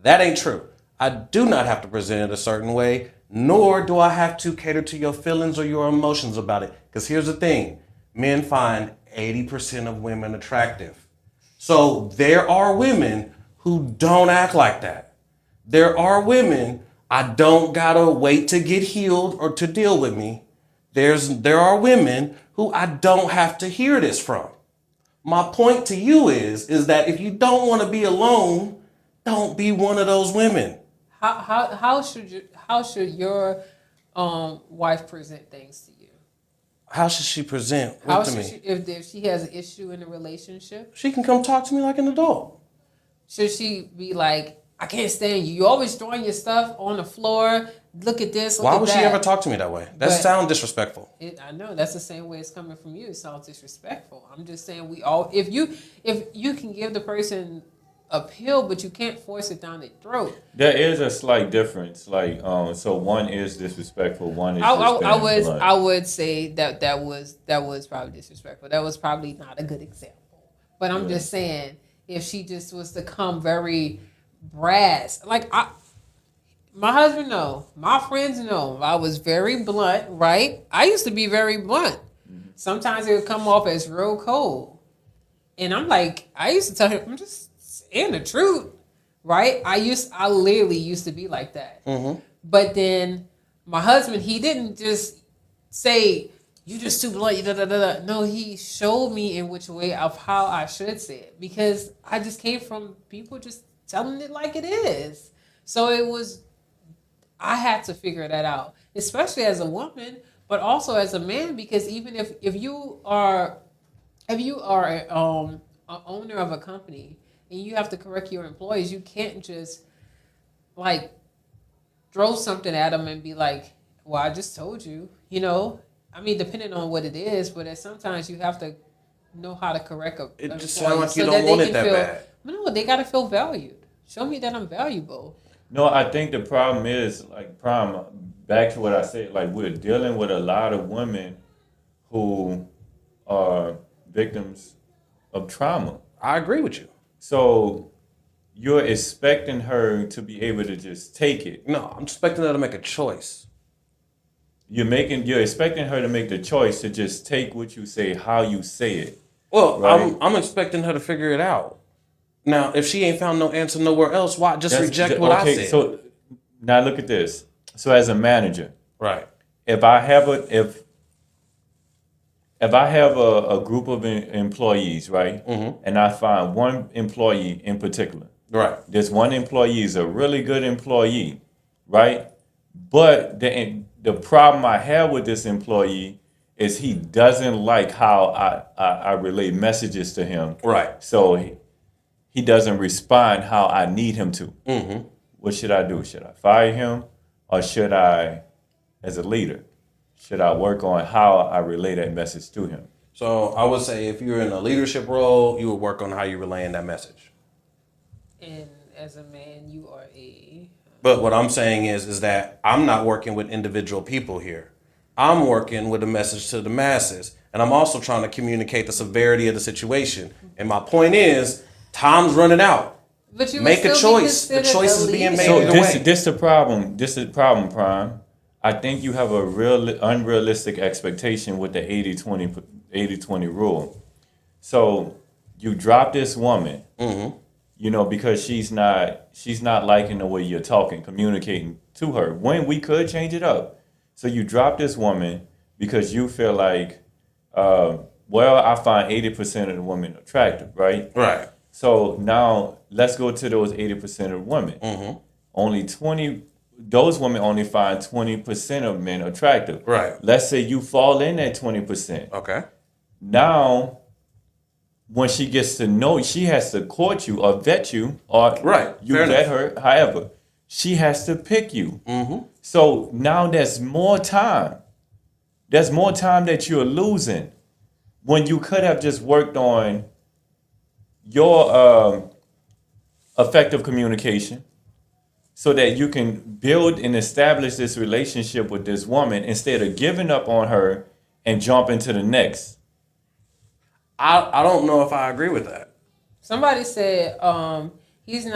That ain't true. I do not have to present it a certain way, nor do I have to cater to your feelings or your emotions about it. Because here's the thing. Men find 80% of women attractive. So there are women who don't act like that. There are women, I don't gotta wait to get healed or to deal with me. There are women who I don't have to hear this from. My point to you is that if you don't want to be alone, don't be one of those women. How should your wife present things to you? How should she present How to should me? she, if she has an issue in a relationship, She can come talk to me like an adult. should she be like, I can't stand you. You always throwing your stuff on the floor. Look at this. Look Why at would that. she ever talk to me that way? That But- sounds disrespectful. I know that's the same way it's coming from you. It sounds disrespectful. I'm just saying if you can give the person a pill, but you can't force it down their throat. There is a slight difference. Like, so one is disrespectful, one is just being blunt. I would say that was probably disrespectful. That was probably not a good example. But I'm just saying, if she just was to come very brass, like my husband know, my friends know, I was very blunt, right? I used to be very blunt. Mm-hmm. Sometimes it would come off as real cold. And I'm like, I used to tell him, I'm just saying the truth, right? I literally used to be like that. Mm-hmm. But then my husband, he didn't just say, you just too blunt, da, da, da, da. No, he showed me in which way of how I should say it. Because I just came from people just telling it like it is. So I had to figure that out, especially as a woman, but also as a man, because even if you are an owner of a company and you have to correct your employees, you can't just like throw something at them and be like, well, I just told you, I mean, depending on what it is, but sometimes you have to know how to correct a It just employee sounds like you so don't that want they it can that feel, bad. No, they got to feel valued. Show me that I'm valuable. No, I think the problem is, like, back to what I said, like, we're dealing with a lot of women who are victims of trauma. I agree with you. So you're expecting her to be able to just take it. No, I'm expecting her to make a choice. You're expecting her to make the choice to just take what you say, how you say it. Well, Right. I'm expecting her to figure it out. Now, if she ain't found no answer nowhere else, why just reject what I said? So now look at this. So as a manager, Right. if I have a group of employees, right, Mm-hmm. and I find one employee in particular, Right. this one employee is a really good employee, right? But the problem I have with this employee is he doesn't like how I relay messages to him. Right. So he doesn't respond how I need him to. Mm-hmm. What should I do? Should I fire him or should I, as a leader? should I work on how I relay that message to him? So I would say if you're in a leadership role, you would work on how you're relaying that message. And as a man, you are a. But what I'm saying is that I'm not working with individual people here. I'm working with a message to the masses. And I'm also trying to communicate the severity of the situation. And my point is, time's running out. But you Make a choice. The choice is being made So either way. this the problem. This is the problem, Prime. I think you have a real unrealistic expectation with the 80-20 rule. So you drop this woman, you know, because she's not liking the way you're talking, communicating to her. When we could change it up. So you drop this woman because you feel like, well, I find 80% of the women attractive, right? Right. So now let's go to those 80% of women. Only 20. Those women only find 20% of men attractive. Right. Let's say you fall in at 20%. Okay. Now, when she gets to know, she has to court you or vet you, or Right. you Fair vet enough. her. However, she has to pick you. So now there's more time. There's more time that you're losing when you could have just worked on your effective communication, so that you can build and establish this relationship with this woman instead of giving up on her and jump into the next. I don't know if I agree with that. Somebody said he's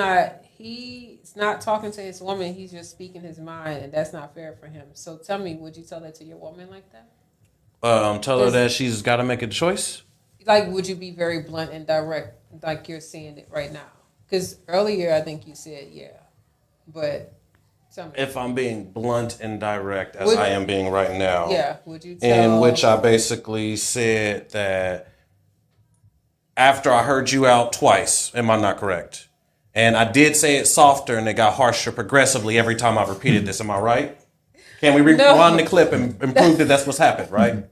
not talking to his woman, he's just speaking his mind, and that's not fair for him. So tell me, would you tell that to your woman like that? Tell her that she's got to make a choice. Like, would you be very blunt and direct like you're saying it right now? Because earlier I think you said yeah. But tell me. If I'm being blunt and direct, as Would- I am being right now. Yeah, would you tell? In which I basically said that after I heard you out twice, am I not correct? And I did say it softer and it got harsher progressively every time I've repeated this. Am I right? Can we rewind the clip and prove that that's what's happened, right?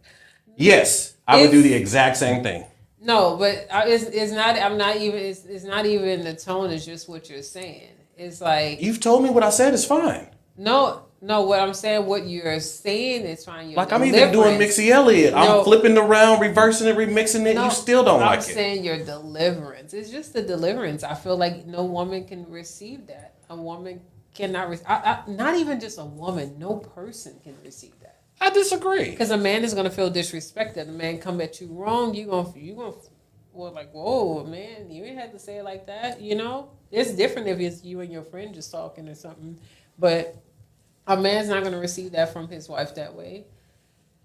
Yes, I would do the exact same thing. No, but it's not. I'm not even. It's not even the tone. It's just what you're saying. It's like You've told me what I said is fine. no. What I'm saying, what you're saying is fine. Like I'm even doing Mixie Elliott. No. I'm flipping around, reversing it, remixing it. No, You still don't I'm like it. saying your deliverance. It's just the deliverance. I feel like no woman can receive that. A woman cannot. Not even just a woman. No person can receive that. I disagree. Because a man is gonna feel disrespected. A man come at you wrong. You gonna well, like, whoa, man, you ain't had to say it like that. You know, it's different if it's you and your friend just talking or something. But a man's not gonna receive that from his wife that way.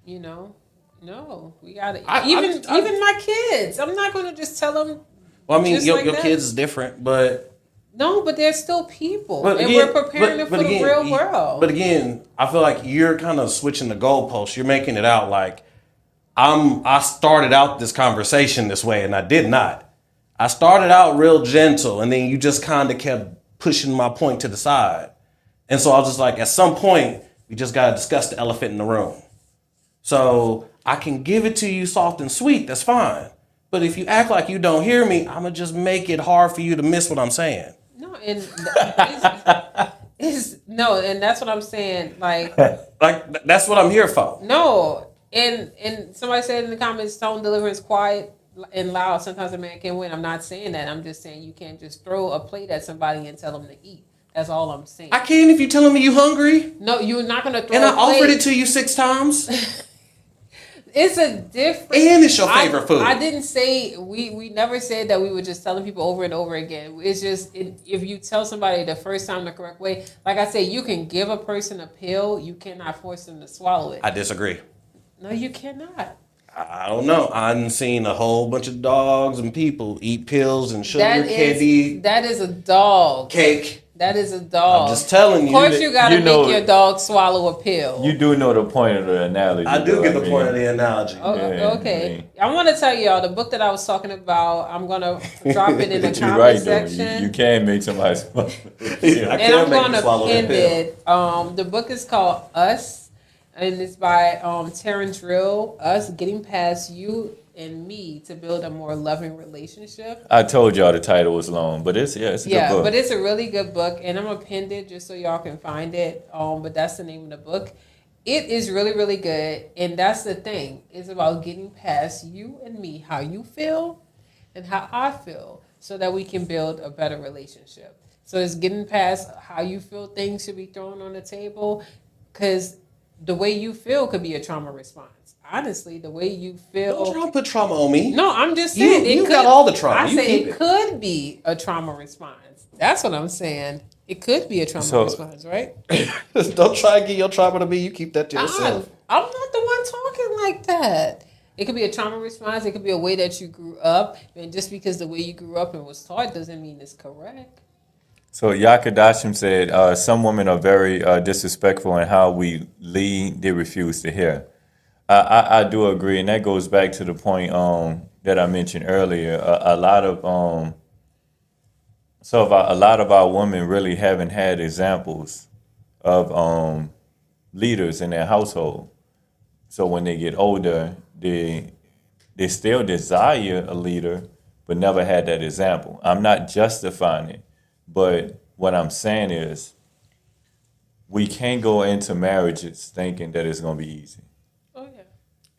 You know, no, we gotta. Even my kids, I'm not gonna just tell them. Well, I mean, just your like that. kids is different, but No, but they're still people, But and again- we're preparing them for the real world. But again, I feel like you're kind of switching the goalposts. You're making it out like I started out this conversation this way, and I did not. I started out real gentle, and then you just kind of kept pushing my point to the side. And so I was just like, at some point, we just got to discuss the elephant in the room. So I can give it to you soft and sweet. That's fine. But if you act like you don't hear me, I'm going to just make it hard for you to miss what I'm saying. No, and and that's what I'm saying. Like, Like, that's what I'm here for. no, and somebody said in the comments, tone deliverance quiet and loud. Sometimes a man can win. I'm not saying that. I'm just saying you can't just throw a plate at somebody and tell them to eat. That's all I'm saying. I can if you're telling me you hungry. No, you're not gonna throw. And a I offered plate. it to you 6 times. It's a different. And it's your favorite food. I didn't say we never said that we were just telling people over and over again. It's just if you tell somebody the first time the correct way, like I said, you can give a person a pill. You cannot force them to swallow it. I disagree. No, you cannot. I don't know. I've seen a whole bunch of dogs and people eat pills and sugar That candy, is a dog. cake. That is a dog. I'm just telling you. Of course, you gotta you know- make your dog swallow a pill. You do know the point of the analogy. I do though, get the mean. point of the analogy. Oh, Yeah, okay. I want to tell y'all the book that I was talking about. I'm gonna drop it in the You're comment right, though. section. You can make somebody swallow. I And I'm make you going to swallow that end pill. it. The book is called Us, and it's by Terrence Rill. Us, Getting Past You and Me to Build a More Loving Relationship. I told y'all the title was long, but it's a good book. But it's a really good book, and I'm gonna pin it just so y'all can find it. But that's the name of the book. It is really, really good. And that's the thing. It's about getting past you and me, how you feel and how I feel, so that we can build a better relationship. So it's getting past how you feel things should be thrown on the table, because the way you feel could be a trauma response. Honestly, the way you feel. Don't try to put trauma on me. No, I'm just saying. You got all the trauma. I You say keep it could be a trauma response. That's what I'm saying. It could be a trauma response, right? Don't try to get your trauma to me. You keep that to yourself. I'm not the one talking like that. It could be a trauma response. It could be a way that you grew up. And just because the way you grew up and was taught doesn't mean it's correct. So Yakadashim said, some women are very disrespectful in how we lead. They refuse to hear. I do agree, and that goes back to the point that I mentioned earlier. A lot of our women really haven't had examples of leaders in their household. So when they get older, they still desire a leader, but never had that example. I'm not justifying it, but what I'm saying is we can't go into marriages thinking that it's going to be easy. Oh, yeah.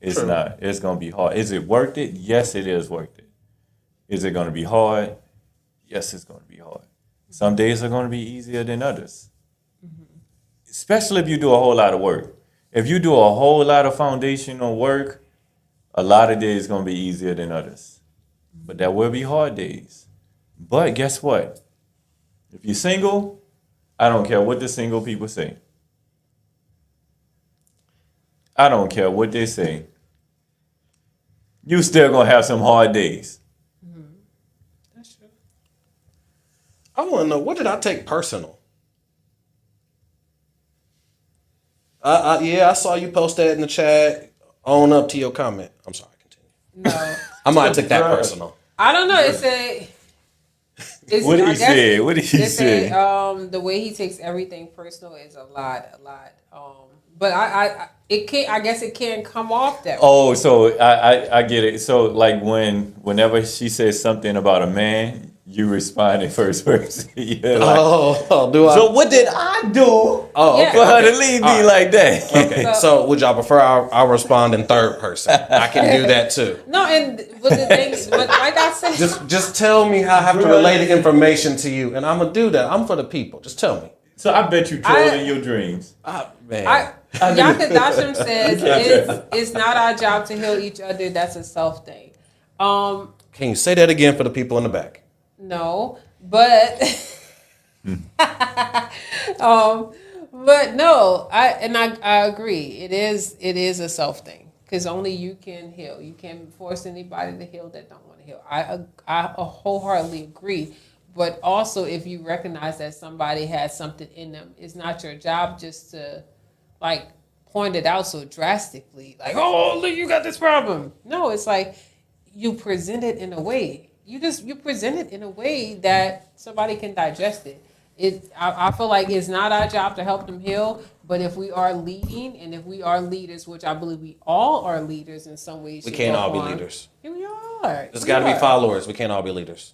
It's not. It's going to be hard. Is it worth it? Yes, it is worth it. Is it going to be hard? Yes, it's going to be hard. Some days are going to be easier than others, especially if you do a whole lot of work. If you do a whole lot of foundational work, a lot of days going to be easier than others. But there will be hard days. But guess what? If you're single, I don't care what the single people say. I don't care what they say. You still going to have some hard days. That's true. I want to know, what did I take personal? Yeah, I saw you post that in the chat. Own up to your comment. I'm sorry, continue. No. I might have took that personal. I don't know. What did he say? What did he say? The way he takes everything personal is a lot. But I guess it can come off that way. Oh, so I get it. So like whenever she says something about a man, you respond in first person. You're like, do I? so what did I do Yeah. for her to leave me like that? Okay, so would y'all prefer I'll respond in third person? I can do that too. No, but the thing, but like I said, Just tell me how I have to relay the information to you, and I'm gonna do that. I'm for the people. Just tell me. So I bet you troll in your dreams. Man. Yakadashim says it's not our job to heal each other. That's a self thing. Can you say that again for the people in the back? No, but but no, I agree. It is a self thing, because only you can heal. You can't force anybody to heal that don't want to heal. I wholeheartedly agree. But also, if you recognize that somebody has something in them, it's not your job just to like point it out so drastically. Like, oh, look, you got this problem. No, it's like you present it in a way. You present it in a way that somebody can digest it. I feel like it's not our job to help them heal, but if we are leading and if we are leaders, which I believe we all are leaders in some ways, We can't all be leaders. Here we are. There's got to be followers. We can't all be leaders.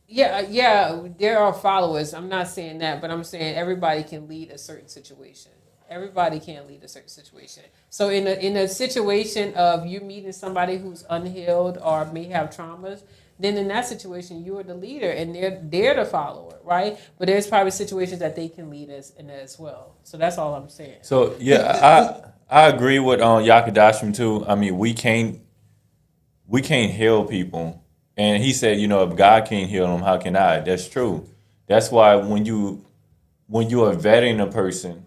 Yeah, there are followers. I'm not saying that, but I'm saying everybody can lead a certain situation. Everybody can lead a certain situation. So in a situation of you meeting somebody who's unhealed or may have traumas, then in that situation you are the leader and they're the follower, right? But there's probably situations that they can lead us in as well. So that's all I'm saying. So yeah, I agree with Yakadashim too. I mean, we can't heal people. And he said, if God can't heal them, how can I? That's true. That's why when you are vetting a person,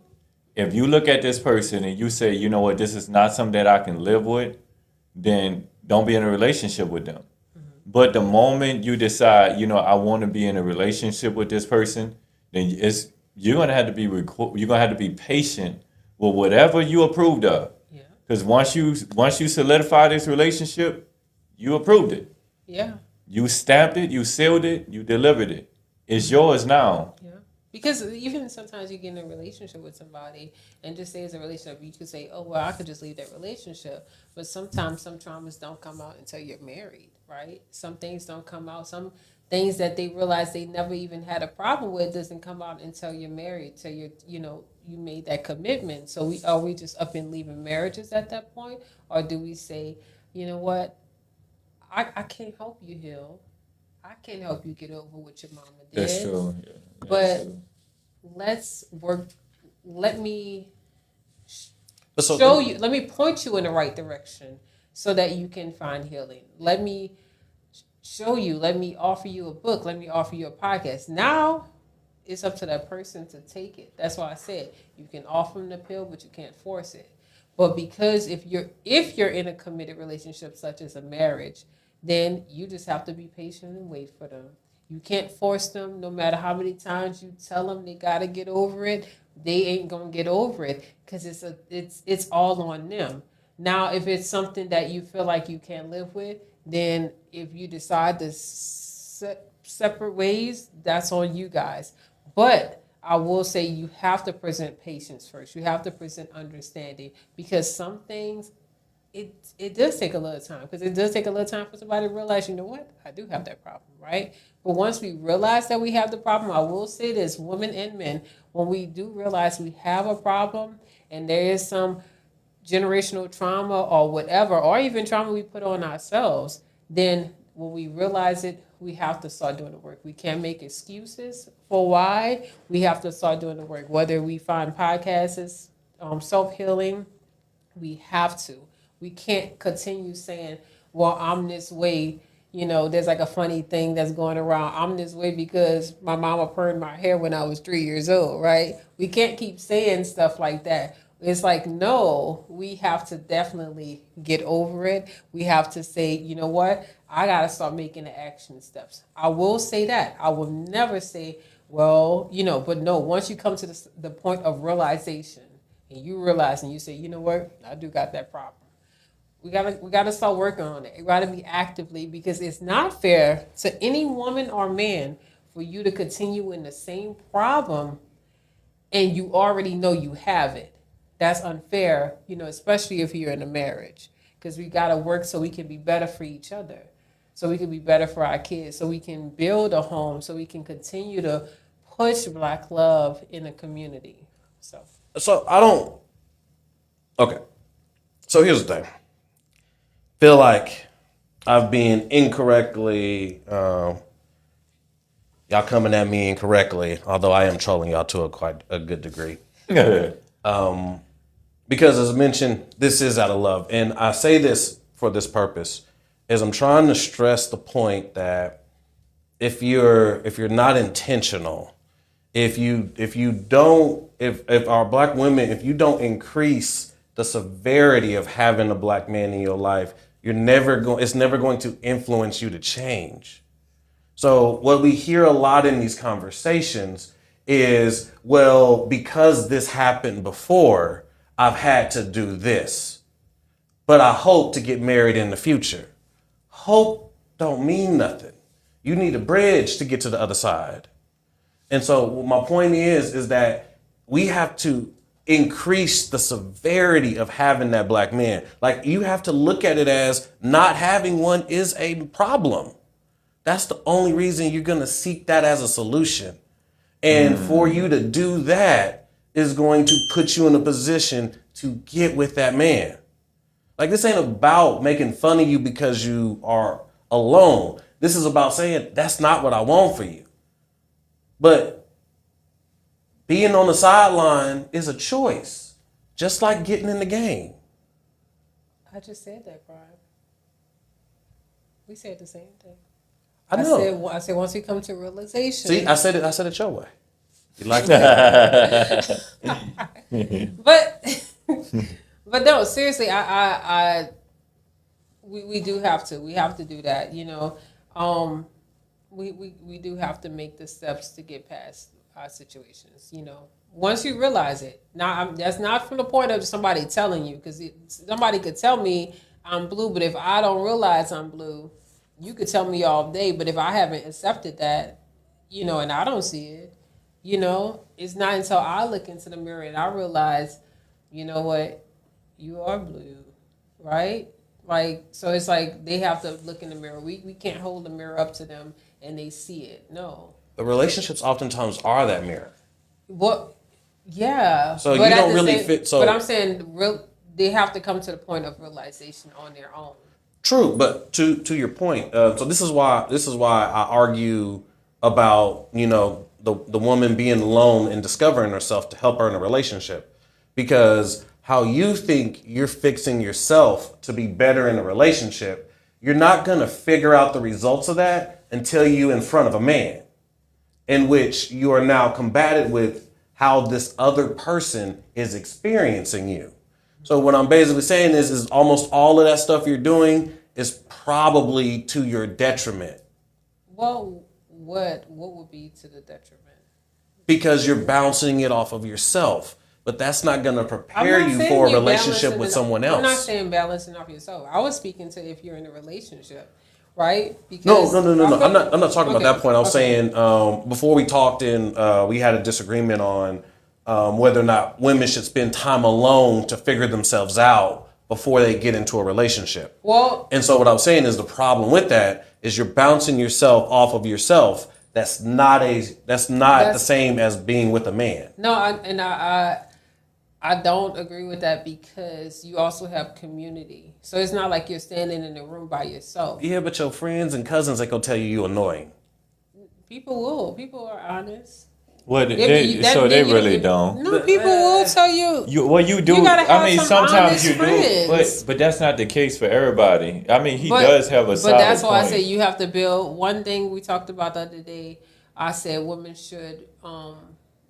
if you look at this person and you say, you know what, this is not something that I can live with, then don't be in a relationship with them. Mm-hmm. But the moment you decide, I want to be in a relationship with this person, then you're gonna have to be patient with whatever you approved of. Yeah. Because once you solidify this relationship, you approved it. Yeah. You stamped it, you sealed it, you delivered it. It's yours now. Yeah. Because even sometimes you get in a relationship with somebody and just say it's a relationship, you could say, oh, well, I could just leave that relationship. But sometimes some traumas don't come out until you're married, right? Some things don't come out. Some things that they realize they never even had a problem with doesn't come out until you're married, till you're, you made that commitment. So are we just up and leaving marriages at that point? Or do we say, you know what, I can't help you heal. I can't help you get over what your mama did. That's true. Yeah, But let's work. Let me So show you. Let me point you in the right direction so that you can find healing. Let me show you. Let me offer you a book. Let me offer you a podcast. Now it's up to that person to take it. That's why I said you can offer them the pill, but you can't force it. But because if you're in a committed relationship such as a marriage, then you just have to be patient and wait for them. You can't force them. No matter how many times you tell them they got to get over it, they ain't gonna get over it because it's all on them. Now, if it's something that you feel like you can't live with, then if you decide to separate ways, that's on you guys. But I will say you have to present patience first. You have to present understanding because some things it does take a little time because it does take a little time for somebody to realize, you know what, I do have that problem, right? But once we realize that we have the problem, I will say this, women and men, when we do realize we have a problem and there is some generational trauma or whatever, or even trauma we put on ourselves, then when we realize it, we have to start doing the work. We can't make excuses for why. We have to start doing the work. Whether we find podcasts, self-healing, we have to. We can't continue saying, well, I'm this way. There's like a funny thing that's going around. I'm this way because my mama permed my hair when I was 3 years old, right? We can't keep saying stuff like that. It's like, no, we have to definitely get over it. We have to say, you know what? I got to start making the action steps. I will say that. I will never say, well, but no, once you come to the point of realization and you realize and you say, you know what? I do got that problem. We gotta start working on it. It gotta be actively because it's not fair to any woman or man for you to continue in the same problem and you already know you have it. That's unfair, especially if you're in a marriage. Because we gotta work so we can be better for each other. So we can be better for our kids. So we can build a home. So we can continue to push Black love in the community. So I don't. Okay. So here's the thing. Feel like I've been incorrectly, y'all coming at me incorrectly, although I am trolling y'all to quite a good degree. Because as I mentioned, this is out of love. And I say this for this purpose, is I'm trying to stress the point that if you're not intentional, if our Black women, if you don't increase the severity of having a Black man in your life, it's never going to influence you to change. So what we hear a lot in these conversations is, well, because this happened before, I've had to do this. But I hope to get married in the future. Hope don't mean nothing. You need a bridge to get to the other side. And so my point is that we have to increase the severity of having that Black man. Like, you have to look at it as not having one is a problem. That's the only reason you're going to seek that as a solution. And for you to do that is going to put you in a position to get with that man. Like, this ain't about making fun of you because you are alone. This is about saying that's not what I want for you. But being on the sideline is a choice, just like getting in the game. I just said that, Brian. We said the same thing. I know. I said once we come to realization. See, I said it your way. You like that? But no, seriously, we do have to. We have to do that. We do have to make the steps to get past our situations. Once you realize it. Now, that's not from the point of somebody telling you, because somebody could tell me I'm blue, but if I don't realize I'm blue, you could tell me all day, but if I haven't accepted that, and I don't see it, it's not until I look into the mirror and I realize, you know what, you are blue, right? Like, so it's like they have to look in the mirror. We can't hold the mirror up to them and they see it. No. The relationships oftentimes are that mirror. What? Yeah. So but you at don't the really same- fit. So But I'm saying they have to come to the point of realization on their own. true, but to your point, so this is why I argue about the woman being alone and discovering herself to help her in a relationship, because how you think you're fixing yourself to be better in a relationship, you're not gonna figure out the results of that until you in front of a man, in which you are now combated with how this other person is experiencing you. So what I'm basically saying is almost all of that stuff you're doing is probably to your detriment, Well, what would be to the detriment? because you're bouncing it off of yourself. But that's not going to I'm prepare not you saying for a you relationship balancing with it- someone I'm not else. saying balancing off yourself. I was speaking to if you're in a relationship, right? No. Because I'm not talking about Okay, that point. I was okay. saying before we talked we had a disagreement on whether or not women should spend time alone to figure themselves out before they get into a relationship. Well, And so what I'm saying is the problem with that is you're bouncing yourself off of yourself. That's not the same as being with a man. no, I don't agree with that because you also have community. So it's not like you're standing in a room by yourself. Yeah, but your friends and cousins ain't gonna tell you annoying. People will. People are honest. Well, If they you- that- they you- really don't. No, people will tell you. You do. You gotta have I mean, some sometimes honest you friends. do, but that's not the case for everybody. I mean, he does have a solid But that's why I point. say you have to build. One thing we talked about the other day, I said women should.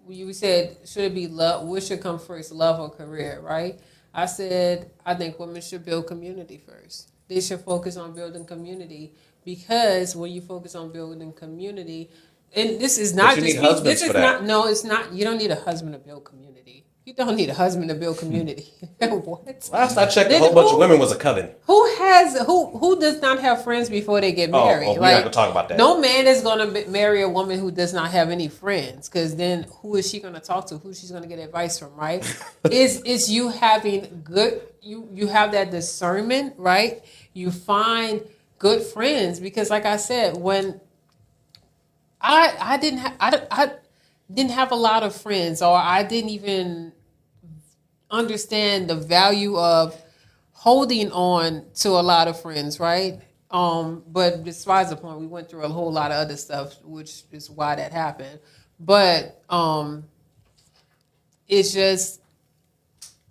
You said should it be love? What should come first, love or career? Right? I said I think women should build community first. They should focus on building community because when you focus on building community, and this is not you just need husbands this is for that. not. No, it's not. You don't need a husband to build community. You don't need a husband to build community. What? Last I checked, a Then whole bunch who- of women was a coven. Who does not have friends before they get married? Oh, we're not gonna talk about that. No man is gonna marry a woman who does not have any friends, because then who is she gonna talk to? Who she's gonna get advice from, right? is you having good you have that discernment, right? You find good friends because, like I said, when I didn't have a lot of friends, or I didn't even understand the value of holding on to a lot of friends, right? But besides the point, we went through a whole lot of other stuff, which is why that happened. But it's just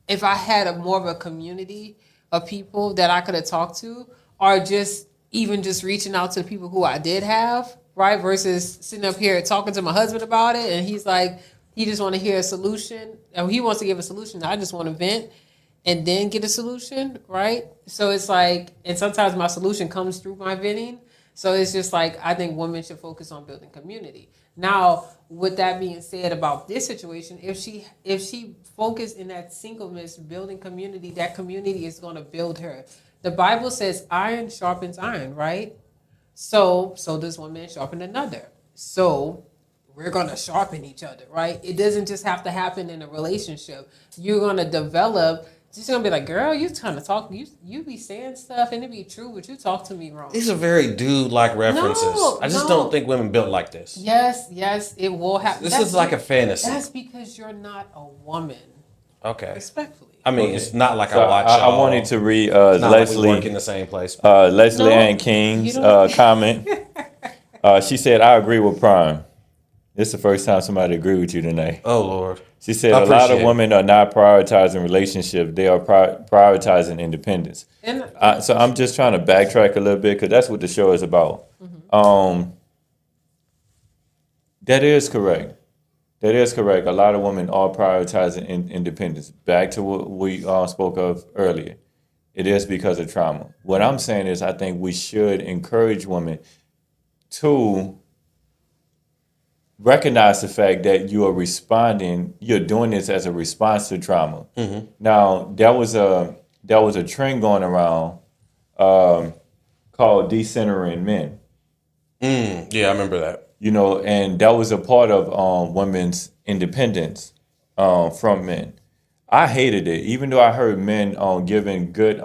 if I had more of a community of people that I could have talked to, or just even just reaching out to the people who I did have, right? Versus sitting up here talking to my husband about it, and he's like, he just want to hear a solution, and he wants to give a solution. I just want to vent and then get a solution, right? So it's like, and sometimes my solution comes through my venting. So it's just like, I think women should focus on building community. Now, with that being said about this situation, if she focused in that singleness, building community, that community is going to build her. The Bible says iron sharpens iron, right? So does one man sharpen another. So we're going to sharpen each other, right? It doesn't just have to happen in a relationship. You're going to develop. She's going to be like, girl, you trying to talk. You be saying stuff and it be true, but you talk to me wrong. These are very dude-like references. I just don't think women built like this. Yes, it will happen. This is like a fantasy. That's because you're not a woman. Okay. Respectfully. I mean, it's not like So I watch. I wanted to read It's not like we Leslie work in the same place. Leslie No, Ann you King's don't- comment. She said, "I agree with Prime. This is the first time somebody agreed with you tonight." Oh Lord. She said, I "A lot of appreciate it. women are not prioritizing relationships; they are prioritizing independence." And So I'm just trying to backtrack a little bit because that's what the show is about. That is correct. That is correct. A lot of women are prioritizing independence. Back to what we spoke of earlier. It is because of trauma. What I'm saying is I think we should encourage women to recognize the fact that you are responding, you're doing this as a response to trauma. Now, there was a trend going around called decentering men. Yeah, I remember that. You know, and that was a part of women's independence from men. I hated it, even though I heard men giving good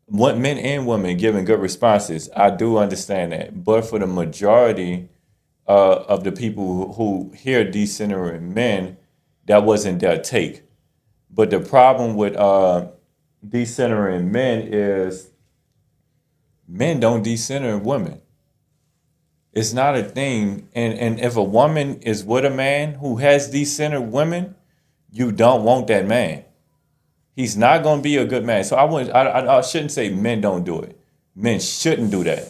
what men and women giving good responses, I do understand that. But for the majority of the people who hear decentering men, that wasn't their take. But the problem with decentering men is men don't decenter women. It's not a thing. And if a woman is with a man who has decentered women, you don't want that man. He's not going to be a good man. So I shouldn't say men don't do it. Men shouldn't do that.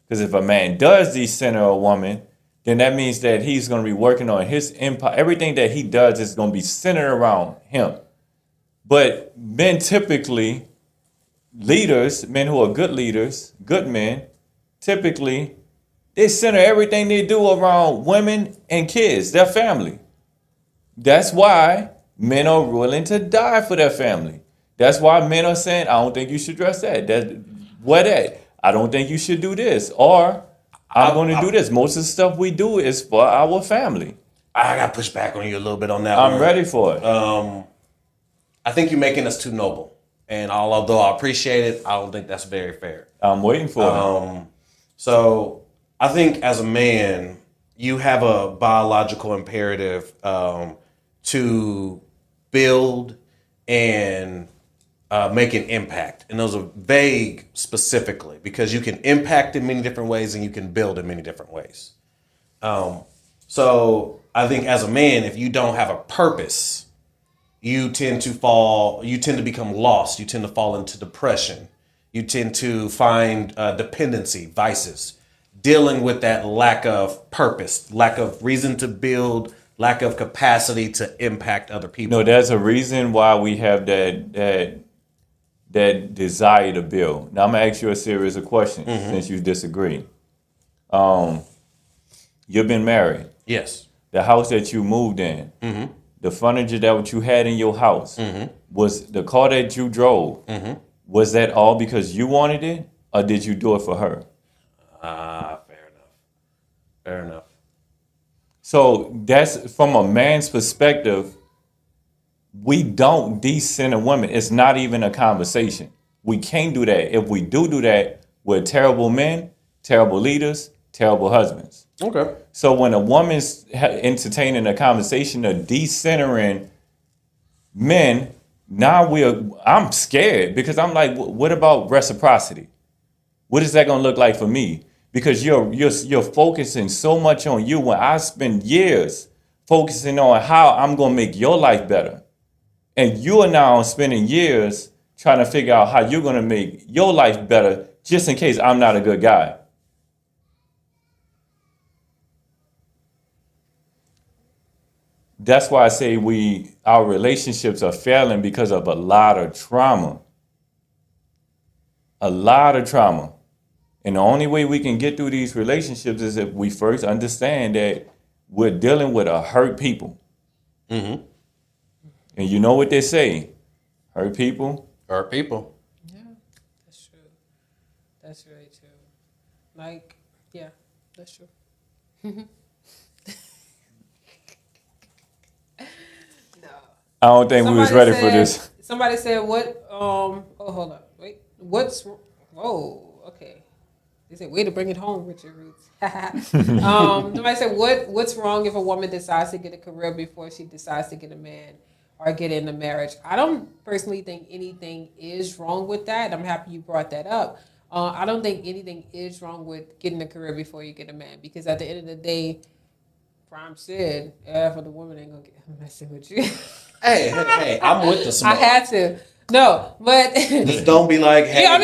Because if a man does decenter a woman, then that means that he's going to be working on his empire. Everything that he does is going to be centered around him. But men typically, leaders, men who are good leaders, good men, typically, they center everything they do around women and kids, their family. That's why men are willing to die for their family. That's why men are saying, I don't think you should dress that. What that? I don't think you should do this. Or I'm going to do this. Most of the stuff we do is for our family. I got to push back on you a little bit on that I'm one. ready for it. I think you're making us too noble. And although I appreciate it, I don't think that's very fair. I'm waiting for it. So I think as a man, you have a biological imperative to build and make an impact. And those are vague specifically because you can impact in many different ways and you can build in many different ways. So I think as a man, if you don't have a purpose, you tend to become lost. You tend to fall into depression. You tend to find dependency, vices, dealing with that lack of purpose, lack of reason to build, lack of capacity to impact other people. No, there's a reason why we have that desire to build. Now I'm gonna ask you a series of questions since you disagree. You've been married. Yes. The house that you moved in, the furniture that you had in your house, was the car that you drove, was that all because you wanted it, or did you do it for her? Fair enough. So that's from a man's perspective. We don't decenter women. It's not even a conversation. We can't do that. If we do that, we're terrible men, terrible leaders, terrible husbands. Okay. So when a woman's entertaining a conversation of decentering men, now I'm scared because I'm like, what about reciprocity? What is that going to look like for me? Because you're focusing so much on you when I spend years focusing on how I'm going to make your life better. And you are now spending years trying to figure out how you're going to make your life better just in case I'm not a good guy. That's why I say our relationships are failing because of a lot of trauma. A lot of trauma. And the only way we can get through these relationships is if we first understand that we're dealing with a hurt people. And you know what they say, hurt people. Hurt people. Yeah, that's true. That's really true. Like, yeah, that's true. No. I don't think we was ready for this. Somebody said, what, oh, hold up. Wait, okay. They said, way to bring it home, Richard Roots. Somebody said, what's wrong if a woman decides to get a career before she decides to get a man or get into marriage? I don't personally think anything is wrong with that. I'm happy you brought that up. I don't think anything is wrong with getting a career before you get a man, because at the end of the day, Prime said, for the woman ain't gonna get messing with you. Hey, I'm with the smoke. I had to. No, but just don't be like, hey, yeah,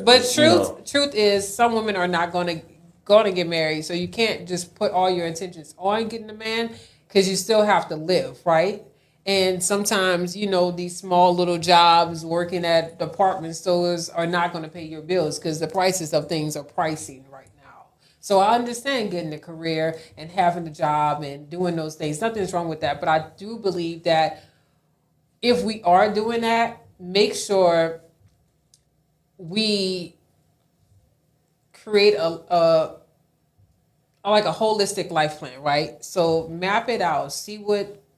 but truth truth is some women are not going to get married, so you can't just put all your intentions on getting a man because you still have to live, right? And sometimes, these small little jobs working at department stores are not going to pay your bills because the prices of things are pricing right now. So I understand getting a career and having a job and doing those things. Nothing's wrong with that, but I do believe that if we are doing that, make sure we create a holistic life plan, right? So map it out, see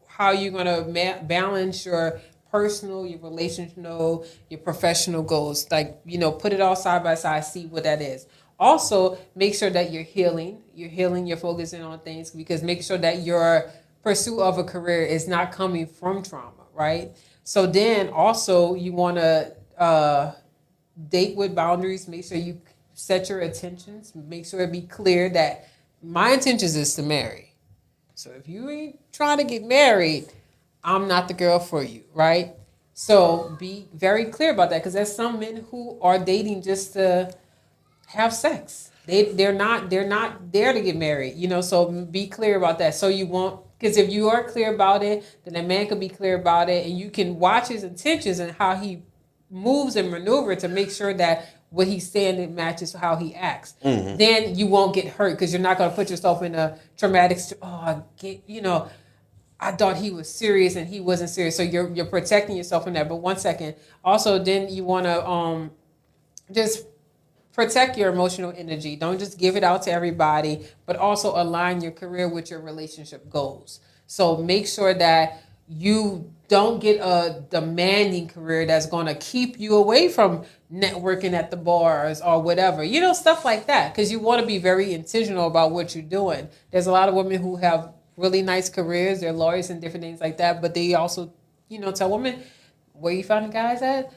how you're gonna balance your personal, your relational, your professional goals. Like, put it all side by side, see what that is. Also, make sure that you're healing. You're focusing on things, because make sure that your pursuit of a career is not coming from trauma, right? So then also you want to date with boundaries. Make sure you set your intentions. Make sure it be clear that my intentions is to marry. So if you ain't trying to get married, I'm not the girl for you, right? So be very clear about that, because there's some men who are dating just to have sex. They're not there to get married, So be clear about that. So you won't, because if you are clear about it, then a man can be clear about it, and you can watch his intentions and how he moves and maneuver to make sure that what he's saying it matches how he acts. Mm-hmm. Then you won't get hurt, because you're not going to put yourself in a traumatic. I thought he was serious and he wasn't serious. So you're protecting yourself from that. But one second, also then you want to just protect your emotional energy. Don't just give it out to everybody, but also align your career with your relationship goals. So make sure that you don't get a demanding career that's going to keep you away from networking at the bars or whatever, stuff like that. Because you want to be very intentional about what you're doing. There's a lot of women who have really nice careers. They're lawyers and different things like that. But they also, tell women, where you find the guys at?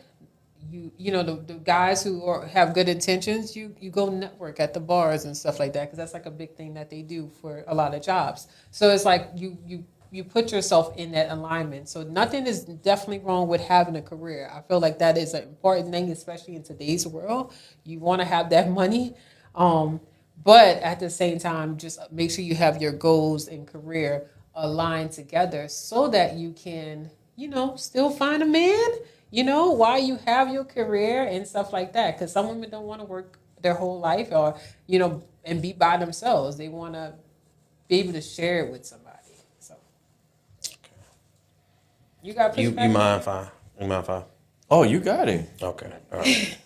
The guys who have good intentions, you go network at the bars and stuff like that, because that's like a big thing that they do for a lot of jobs. So it's like you put yourself in that alignment. So nothing is definitely wrong with having a career. I feel like that is an important thing, especially in today's world. You want to have that money, but at the same time, just make sure you have your goals and career aligned together, so that you can, still find a man, while you have your career and stuff like that. Because some women don't want to work their whole life, or, and be by themselves. They want to be able to share it with somebody. So, you got you mind fine? You mind fine? Oh, you got it. Okay, all right.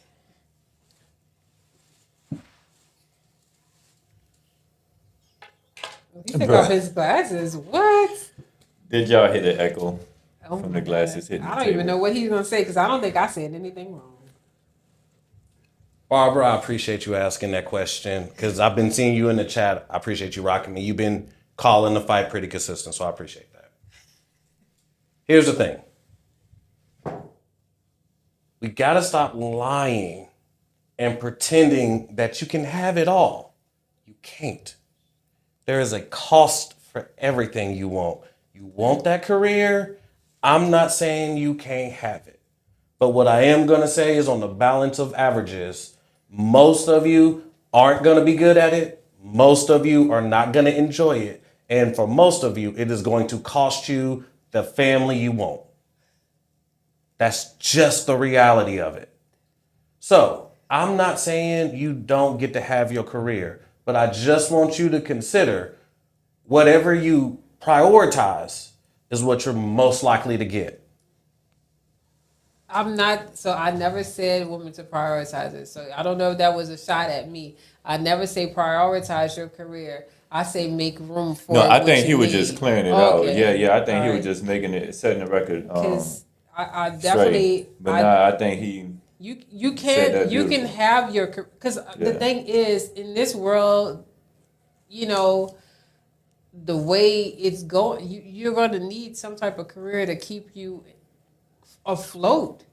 He took off his glasses. What? Did y'all hear the echo Oh from my the glasses God. hitting the I don't table? even know what he's gonna say, because I don't think I said anything wrong. Barbara, I appreciate you asking that question, because I've been seeing you in the chat. I appreciate you rocking me. You've been calling the fight pretty consistent, so I appreciate that. Here's the thing. We got to stop lying and pretending that you can have it all. You can't. There is a cost for everything you want. You want that career? I'm not saying you can't have it. But what I am going to say is, on the balance of averages, most of you aren't going to be good at it. Most of you are not going to enjoy it. And for most of you, it is going to cost you the family you want. That's just the reality of it. So I'm not saying you don't get to have your career, but I just want you to consider whatever you prioritize is what you're most likely to get. I never said women to prioritize it. So I don't know if that was a shot at me. I never say prioritize your career. I say make room for No, I what think you he was need. just clearing it out. Okay. Yeah. I think he All was right. just making it, setting the record Because I straight. definitely, But I think he. you said that can beautiful. have your, because the Yeah. thing is, in this world, the way it's going, you're going to need some type of career to keep you afloat.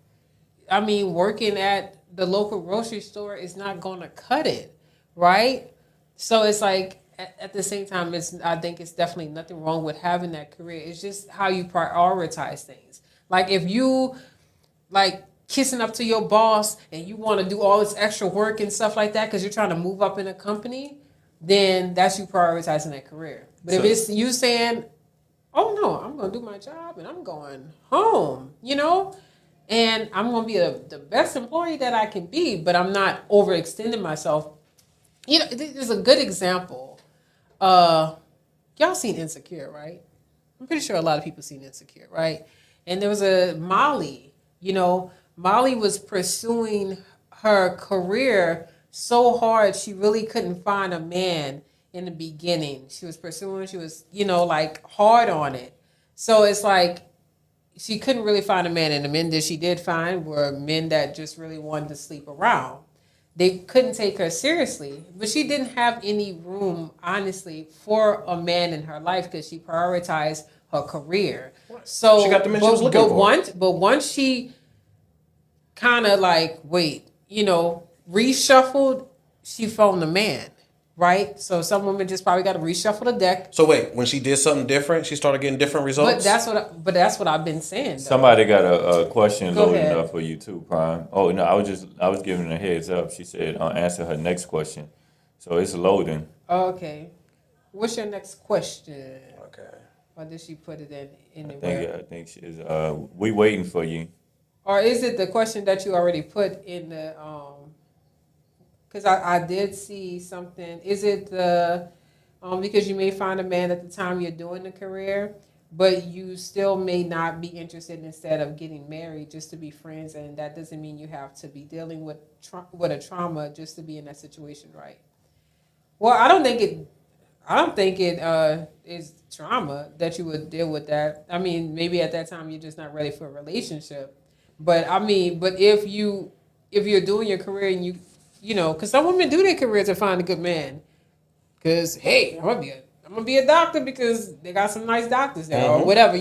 I mean, working at the local grocery store is not going to cut it, right? So it's like, at the same time, I think it's definitely nothing wrong with having that career. It's just how you prioritize things. Like, if you like kissing up to your boss and you want to do all this extra work and stuff like that because you're trying to move up in a company, then that's you prioritizing that career. But if it's you saying, oh no, I'm going to do my job and I'm going home, and I'm going to be the best employee that I can be, but I'm not overextending myself. There's a good example. Y'all seen Insecure, right? I'm pretty sure a lot of people seen Insecure, right? And there was a Molly. Molly was pursuing her career so hard she really couldn't find a man in the beginning. She was pursuing, she was, like hard on it. So it's like, she couldn't really find a man, and the men that she did find were men that just really wanted to sleep around. They couldn't take her seriously, but she didn't have any room, honestly, for a man in her life because she prioritized her career. So She got the man she was looking for. But once she kind of reshuffled, she found a man, right? So some women just probably got to reshuffle the deck. So wait, when she did something different, she started getting different results. But that's what I've been saying. Though. Somebody got a question Go loaded ahead. up for you too, Prime. Oh no, I was giving her a heads up. She said answer her next question, so it's loading. Okay. What's your next question? Okay. Or did she put it in I anywhere? think she's we waiting for you. Or is it the question that you already put in the because I did see something. Is it the because you may find a man at the time you're doing the career, but you still may not be interested instead of getting married just to be friends, and that doesn't mean you have to be dealing with a trauma just to be in that situation, right? Well, I don't think it is trauma that you would deal with that. I mean, maybe at that time you're just not ready for a relationship. But I mean, if you're doing your career and because some women do their career to find a good man. Because hey, I'm gonna be a doctor because they got some nice doctors there or whatever,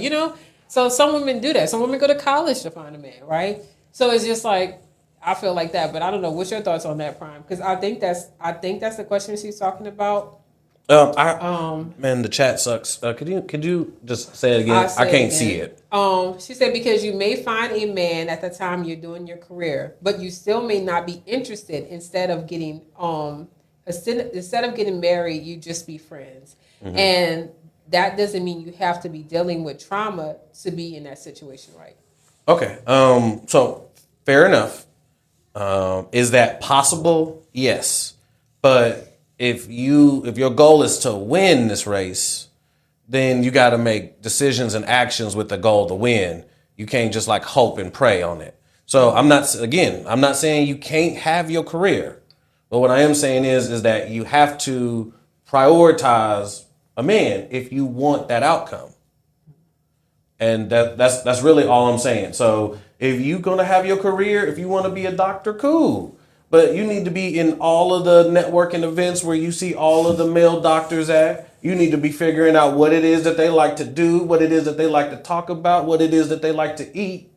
So some women do that. Some women go to college to find a man, right? So it's just like I feel like that. But I don't know. What's your thoughts on that, Prime? Because I think that's the question she's talking about. Man, the chat sucks. Could you just say it again? I can't see it. She said because you may find a man at the time you're doing your career, but you still may not be interested. Instead of getting married, you just be friends, and that doesn't mean you have to be dealing with trauma to be in that situation, right? Okay. So fair enough. Is that possible? Yes, but if your goal is to win this race, then you got to make decisions and actions with the goal to win. You can't just like hope and pray on it. So I'm not saying you can't have your career, but what I am saying is that you have to prioritize a man if you want that outcome. And that's really all I'm saying. So if you're gonna have your career, if you want to be a doctor, cool. But you need to be in all of the networking events where you see all of the male doctors at. You need to be figuring out what it is that they like to do, what it is that they like to talk about, what it is that they like to eat.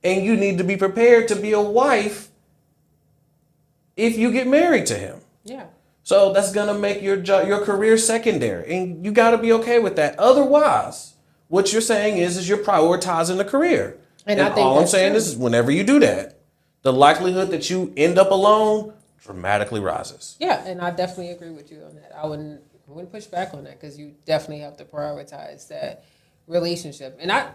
And you need to be prepared to be a wife if you get married to him. Yeah. So that's going to make your career secondary. And you got to be okay with that. Otherwise, what you're saying is you're prioritizing the career. And I think all I'm saying is whenever you do that, the likelihood that you end up alone dramatically rises. Yeah, and I definitely agree with you on that. I wouldn't push back on that because you definitely have to prioritize that relationship. And I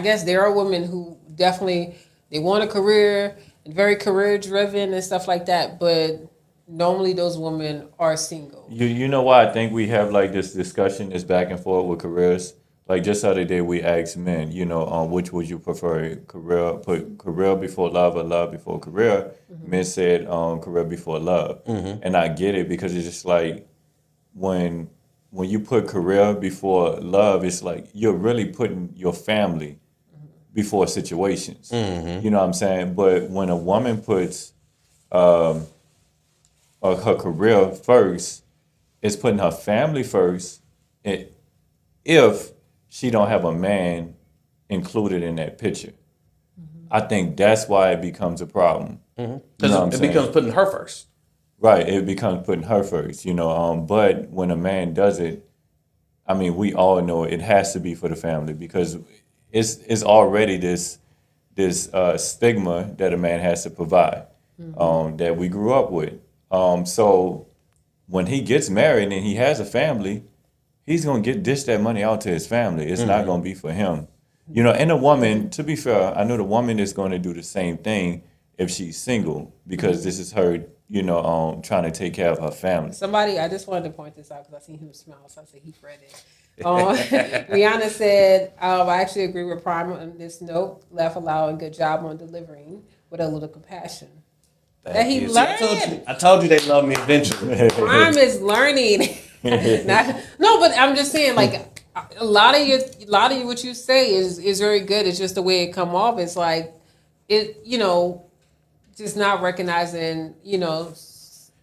guess there are women who definitely, they want a career and very career driven and stuff like that, but normally those women are single. You know why I think we have like this discussion, this back and forth with careers? Like just the other day we asked men, which would you prefer, put career before love or love before career? Mm-hmm. Men said career before love. Mm-hmm. And I get it because it's just like when you put career before love, it's like you're really putting your family before situations. Mm-hmm. You know what I'm saying? But when a woman puts her career first, it's putting her family first. If she don't have a man included in that picture, I think that's why it becomes a problem. Mm-hmm. Because it becomes putting her first. Right, it becomes putting her first, But when a man does it, I mean, we all know it has to be for the family because it's already this stigma that a man has to provide, that we grew up with. So when he gets married and he has a family, he's going to dish that money out to his family. It's not going to be for him. And a woman, to be fair, I know the woman is going to do the same thing if she's single because this is her, trying to take care of her family. I just wanted to point this out because I seen him smile, so I said he read it. Rihanna said, I actually agree with Prime on this note. Laugh aloud and good job on delivering with a little compassion. That he learned. I told you they love me eventually. Prime is learning. No, but I'm just saying, like, a lot of what you say is very good. It's just the way it come off. It's like it, just not recognizing,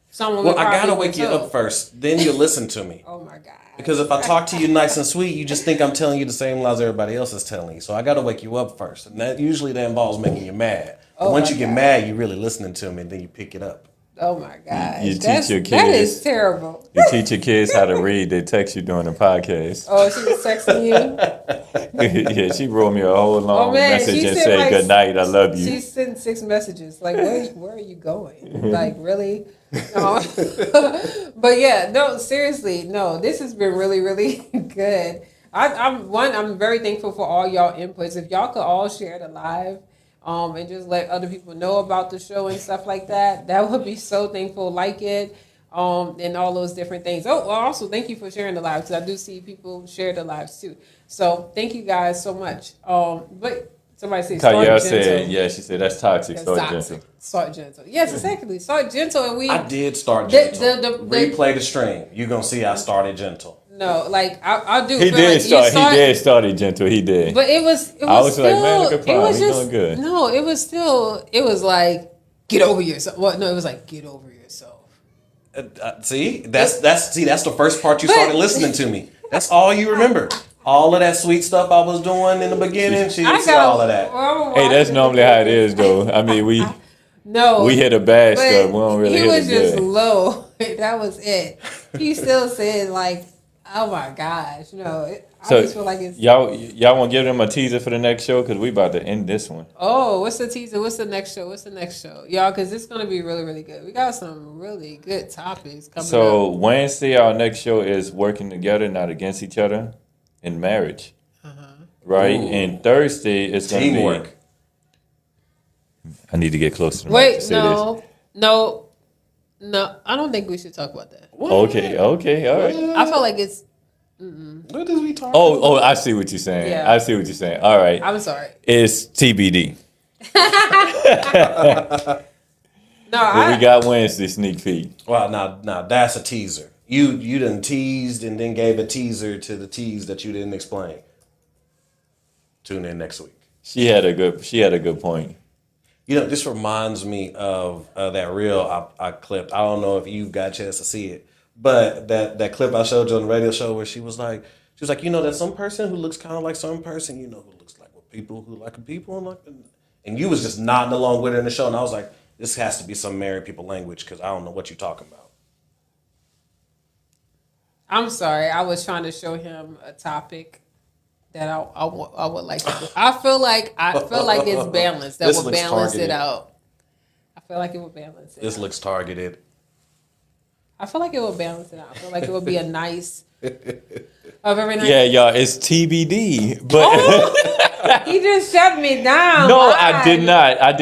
someone. Well, I gotta wake you up first, then you listen to me. Oh my god! Because if I talk to you nice and sweet, you just think I'm telling you the same lies everybody else is telling you. So I gotta wake you up first, and that involves making you mad. But once you get mad, you're really listening to me, and then you pick it up. Oh my gosh. You teach your kids. That is terrible. You teach your kids how to read. They text you during the podcast. Oh, she was texting you? Yeah, she wrote me a whole long message and said, said, like, good night, I love you. She sent 6 messages. Like, where are you going? Like, really? No. But yeah, no, seriously, no, this has been really, really good. I'm very thankful for all y'all inputs. If y'all could all share the live, and just let other people know about the show and stuff like that, that would be so thankful. Like it, and all those different things. Oh, well, also thank you for sharing the live, because I do see people share the lives too. So thank you guys so much. But somebody said start gentle. Said, yeah, she said that's toxic. Start gentle. Start gentle. Yes, exactly. Start gentle, and I did start gentle. Replay the stream. You're gonna see I started gentle. No, like I do. He did start. He did started gentle. He did. But it was. I was still, like, man, look at Prime. He's doing good. No, it was still. It was like, get over yourself. Well, no, it was like, get over yourself. See, that's the first part you started listening to me. That's all you remember. All of that sweet stuff I was doing in the beginning. She didn't see all of that. Hey, that's normally how it is, though. I mean, we hit a bad stuff. We don't really hit it good. He was just low. That was it. He still said like, oh my gosh, I just feel like it's y'all want to give them a teaser for the next show, because we about to end this one. Oh, what's the teaser? What's the next show, y'all? Because it's gonna be really, really good. We got some really good topics coming up. So Wednesday, our next show is working together, not against each other, in marriage. Right, Ooh. and Thursday it's gonna teamwork. I need to get closer to the mic Wait, to say this. No, I don't think we should talk about that. What? Okay, all right. I feel like it's. What is we talking? Oh, I see what you're saying. Yeah. I see what you're saying. All right. I'm sorry. It's TBD. No, But we got Wednesday sneak peek. Well, now that's a teaser. You done teased and then gave a teaser to the tease that you didn't explain. Tune in next week. She had a good point. This reminds me of that reel I clipped. I don't know if you got a chance to see it, but that clip I showed you on the radio show where she was like, there's some person who looks kind of like some person, who looks like people who like people, and you was just nodding along with her in the show, and I was like, this has to be some married people language, because I don't know what you're talking about. I'm sorry. I was trying to show him a topic that I would like to do. I feel like it's balanced. That would balance it out. I feel like it would balance it. This looks targeted. I feel like it would balance it out. I feel like it would be a nice. Very nice. Yeah, y'all, it's TBD. But He just shut me down. no, I did not. I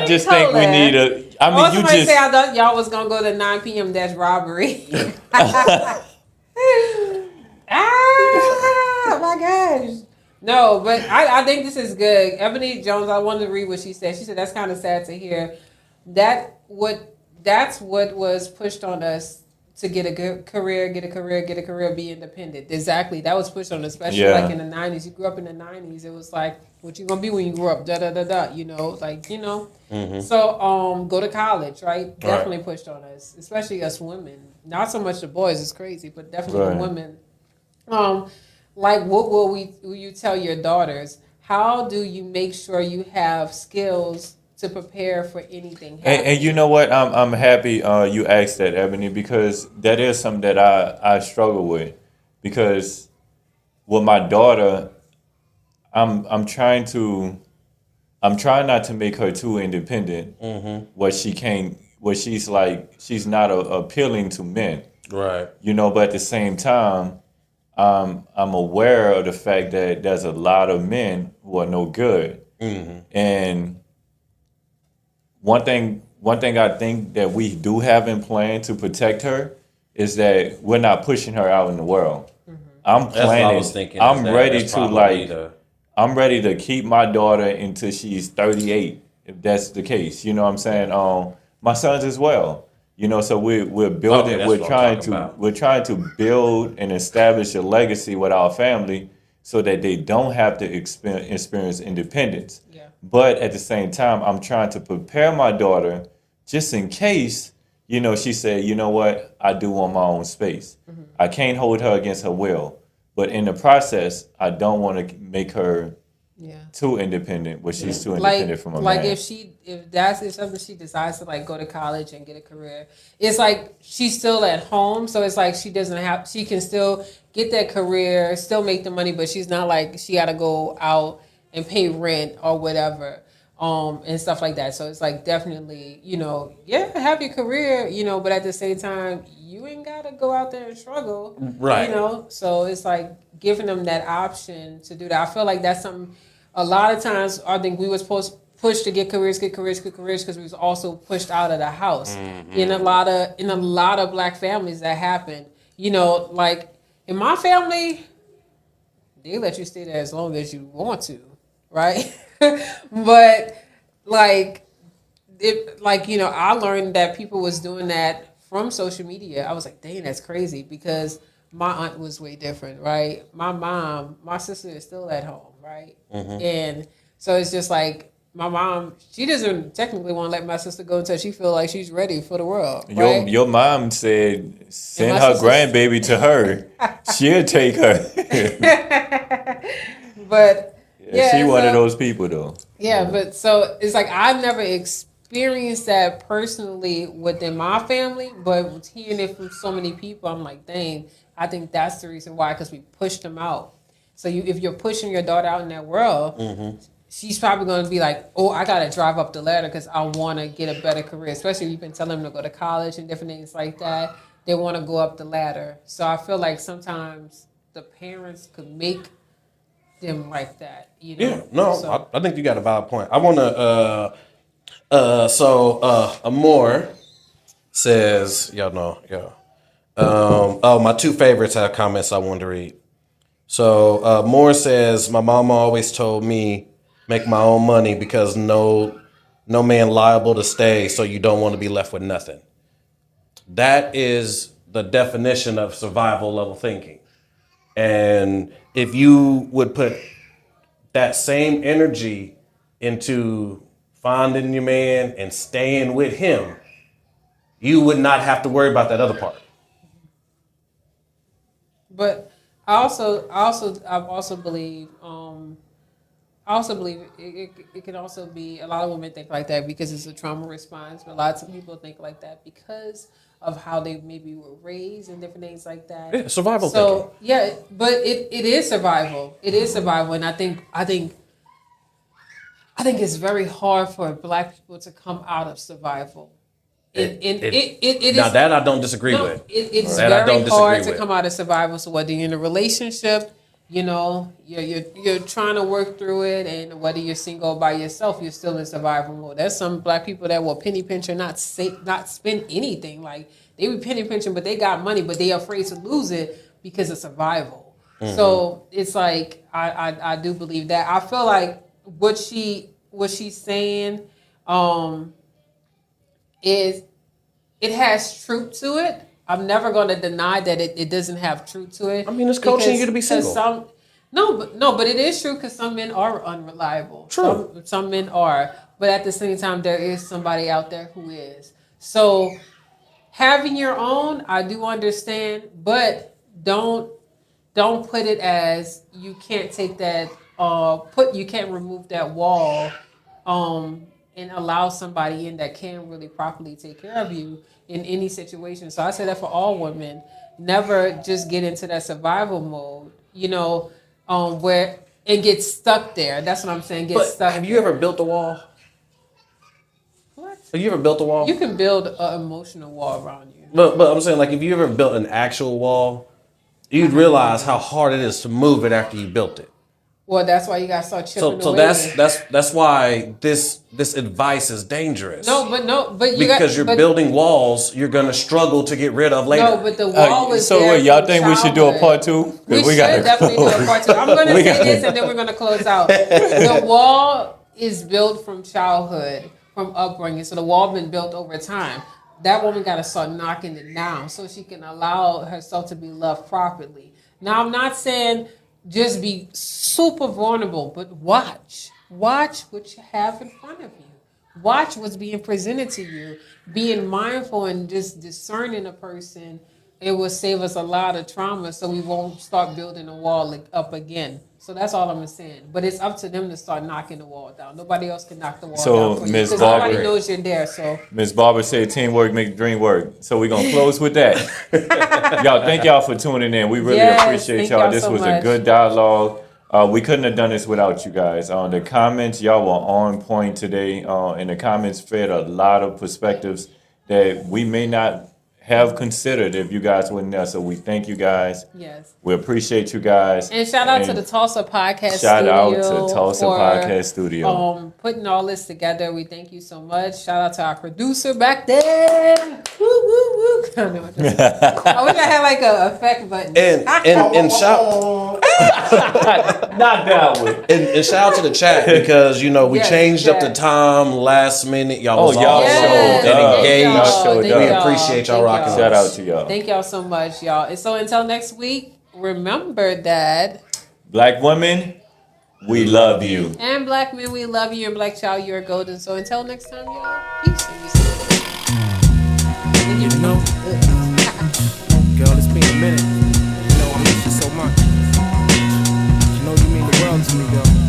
just think we need a. I mean, you just say I thought y'all was gonna go to 9 p.m. That's robbery. Oh my gosh. No, but I think this is good. Ebony Jones, I wanted to read what she said. She said that's kind of sad to hear. That's what was pushed on us to get a good career, be independent. Exactly. That was pushed on us, especially like in the 90s. You grew up in the 90s. It was like, what you gonna be when you grow up? Mm-hmm. So go to college, right? Definitely pushed on us, especially us women. Not so much the boys, it's crazy, but definitely the women. Like what will you tell your daughters? How do you make sure you have skills to prepare for anything? And you know what? I'm happy you asked that, Ebony, because that is something that I struggle with. Because with my daughter, I'm trying not to make her too independent. Mm-hmm. What she's not appealing to men. Right. But at the same time, I'm aware of the fact that there's a lot of men who are no good. Mm-hmm. And one thing I think that we do have in plan to protect her is that we're not pushing her out in the world. Mm-hmm. I'm planning. That's what I was thinking. I'm ready to keep my daughter until she's 38, if that's the case. You know what I'm saying? My sons as well. You know, so we're building, that's we're what I'm trying talking to about. we're trying to build and establish a legacy with our family so that they don't have to experience independence. Yeah. But at the same time, I'm trying to prepare my daughter just in case, you know, she said, you know what, I do want my own space. I can't hold her against her will. But in the process, I don't want to make her Yeah. too independent, but she's too independent from a Like man. if something she decides to like go to college and get a career, it's like she's still at home, so it's like she can still get that career, still make the money, but she's not like she got to go out and pay rent or whatever, and stuff like that. So it's like definitely, you know, yeah, have your career, you know, but at the same time, you ain't got to go out there and struggle, Right. You know, so it's like giving them that option to do that. I feel like that's something. A lot of times, I think we were supposed to push to get careers because we was also pushed out of the house. In a lot of black families, that happened. You know, like in my family, they let you stay there as long as you want to, right? But like you know, I learned that people was doing that from social media. I was like, dang, that's crazy because my aunt was way different, right? My sister is still at home, right? And so it's just like my mom, she doesn't technically want to let my sister go until she feel like she's ready for the world, right? Your mom said send my her sister's- grandbaby to her. She'll take her. But yeah, she one of so- those people though. Yeah, but so it's like I've never experienced that personally within my family, but hearing it from so many people, I'm like, dang, I think that's the reason why, because we pushed them out. So if you're pushing your daughter out in that world, she's probably going to be like, oh, I got to drive up the ladder because I want to get a better career, especially if you've been telling them to go to college and different things like that. They want to go up the ladder. So I feel like sometimes the parents could make them like that, you know? Yeah, no, So- I think you got a valid point. I want to, Amor says, y'all know, yeah. My two favorites have comments I wanted to read. So Moore says, my mama always told me make my own money because no man liable to stay, so you don't want to be left with nothing. That is the definition of survival level thinking. And if you would put that same energy into finding your man and staying with him, you would not have to worry about that other part. But I also believe it can also be, a lot of women think like that because it's a trauma response, but lots of people think like that because of how they maybe were raised and different things like that. Yeah, survival So yeah, but it is survival. It is survival, and I think it's very hard for Black people to come out of survival. It Now is. that I don't disagree with. It's That I very don't disagree hard to with. come out of survival. So whether you're in a relationship, you know, you're trying to work through it, and whether you're single by yourself, you're still in survival mode. There's some Black people that will penny pinch or not spend anything. Like they be penny pinching, but they got money, but they afraid to lose it because of survival. So it's like I do believe that. I feel like what she's saying is it has truth to it. I'm never going to deny that it doesn't have truth to it. I mean, it's coaching you to be because single. but it is true because some men are unreliable. True. Some men are, but at the same time, there is somebody out there who is. So having your own, I do understand, but don't put it as you can't take that. You can't remove that wall. And allow somebody in that can really properly take care of you in any situation. So I say that for all women. Never just get into that survival mode, you know, where and get stuck there. That's what I'm saying. Get But stuck. have you ever built a wall? What? Have you ever built a wall? You can build an emotional wall around you. But I'm saying, like, if you ever built an actual wall, you'd realize how hard it is to move it after you built it. Well, that's why you got to start chipping So away. that's why this advice is dangerous. But because you're building walls you're gonna struggle to get rid of later. No, but the wall was so there wait, y'all from think we should do a part childhood. 2? 'Cause We should gotta definitely do a close. part 2. I'm going to We say gotta- this and then we're going to close out. The wall is built from childhood, from upbringing. So the wall been built over time. that woman got to start knocking it down so she can allow herself to be loved properly. Now, I'm not saying just be super vulnerable, but watch what you have in front of you. Watch what's being presented to you. Being mindful and just discerning a person, it will save us a lot of trauma, so we won't start building a wall up again. So that's all I'm saying. But it's up to them to start knocking the wall down. Nobody else can knock the wall So, down for you Ms. because nobody Barber- knows you're there. So Ms. Barber said teamwork makes the dream work. So we're going to close with that. Y'all, thank y'all for tuning in. We really Yes, appreciate thank y'all. y'all This so was a much. good dialogue. We couldn't have done this without you guys. The comments, y'all were on point today. And the comments fed a lot of perspectives that we may not have considered if you guys weren't there. So we thank you guys. yes. We appreciate you guys. And shout out to And the Tulsa Podcast shout out Studio. to Tulsa for, Podcast Studio. Putting all this together. We thank you so much. Shout out to our producer back there. Woo, woo, woo. I wish I had like a effect button. And shout Not that one. and shout out to the chat because we Yes, changed up the yes. time last minute. Y'all was y'all all Yes. showed and up. engaged. Y'all showed Thank up. We y'all. appreciate y'all Thank rocking y'all. Shout with out us. to y'all. Thank y'all so much, y'all. And so until next week, remember that. Black women, we love you. And black men, we love you. And black child, you're golden. So until next time, y'all. Peace. You know, girl, it's been a minute. You know, I miss you so much. You know, you mean the world to me, girl.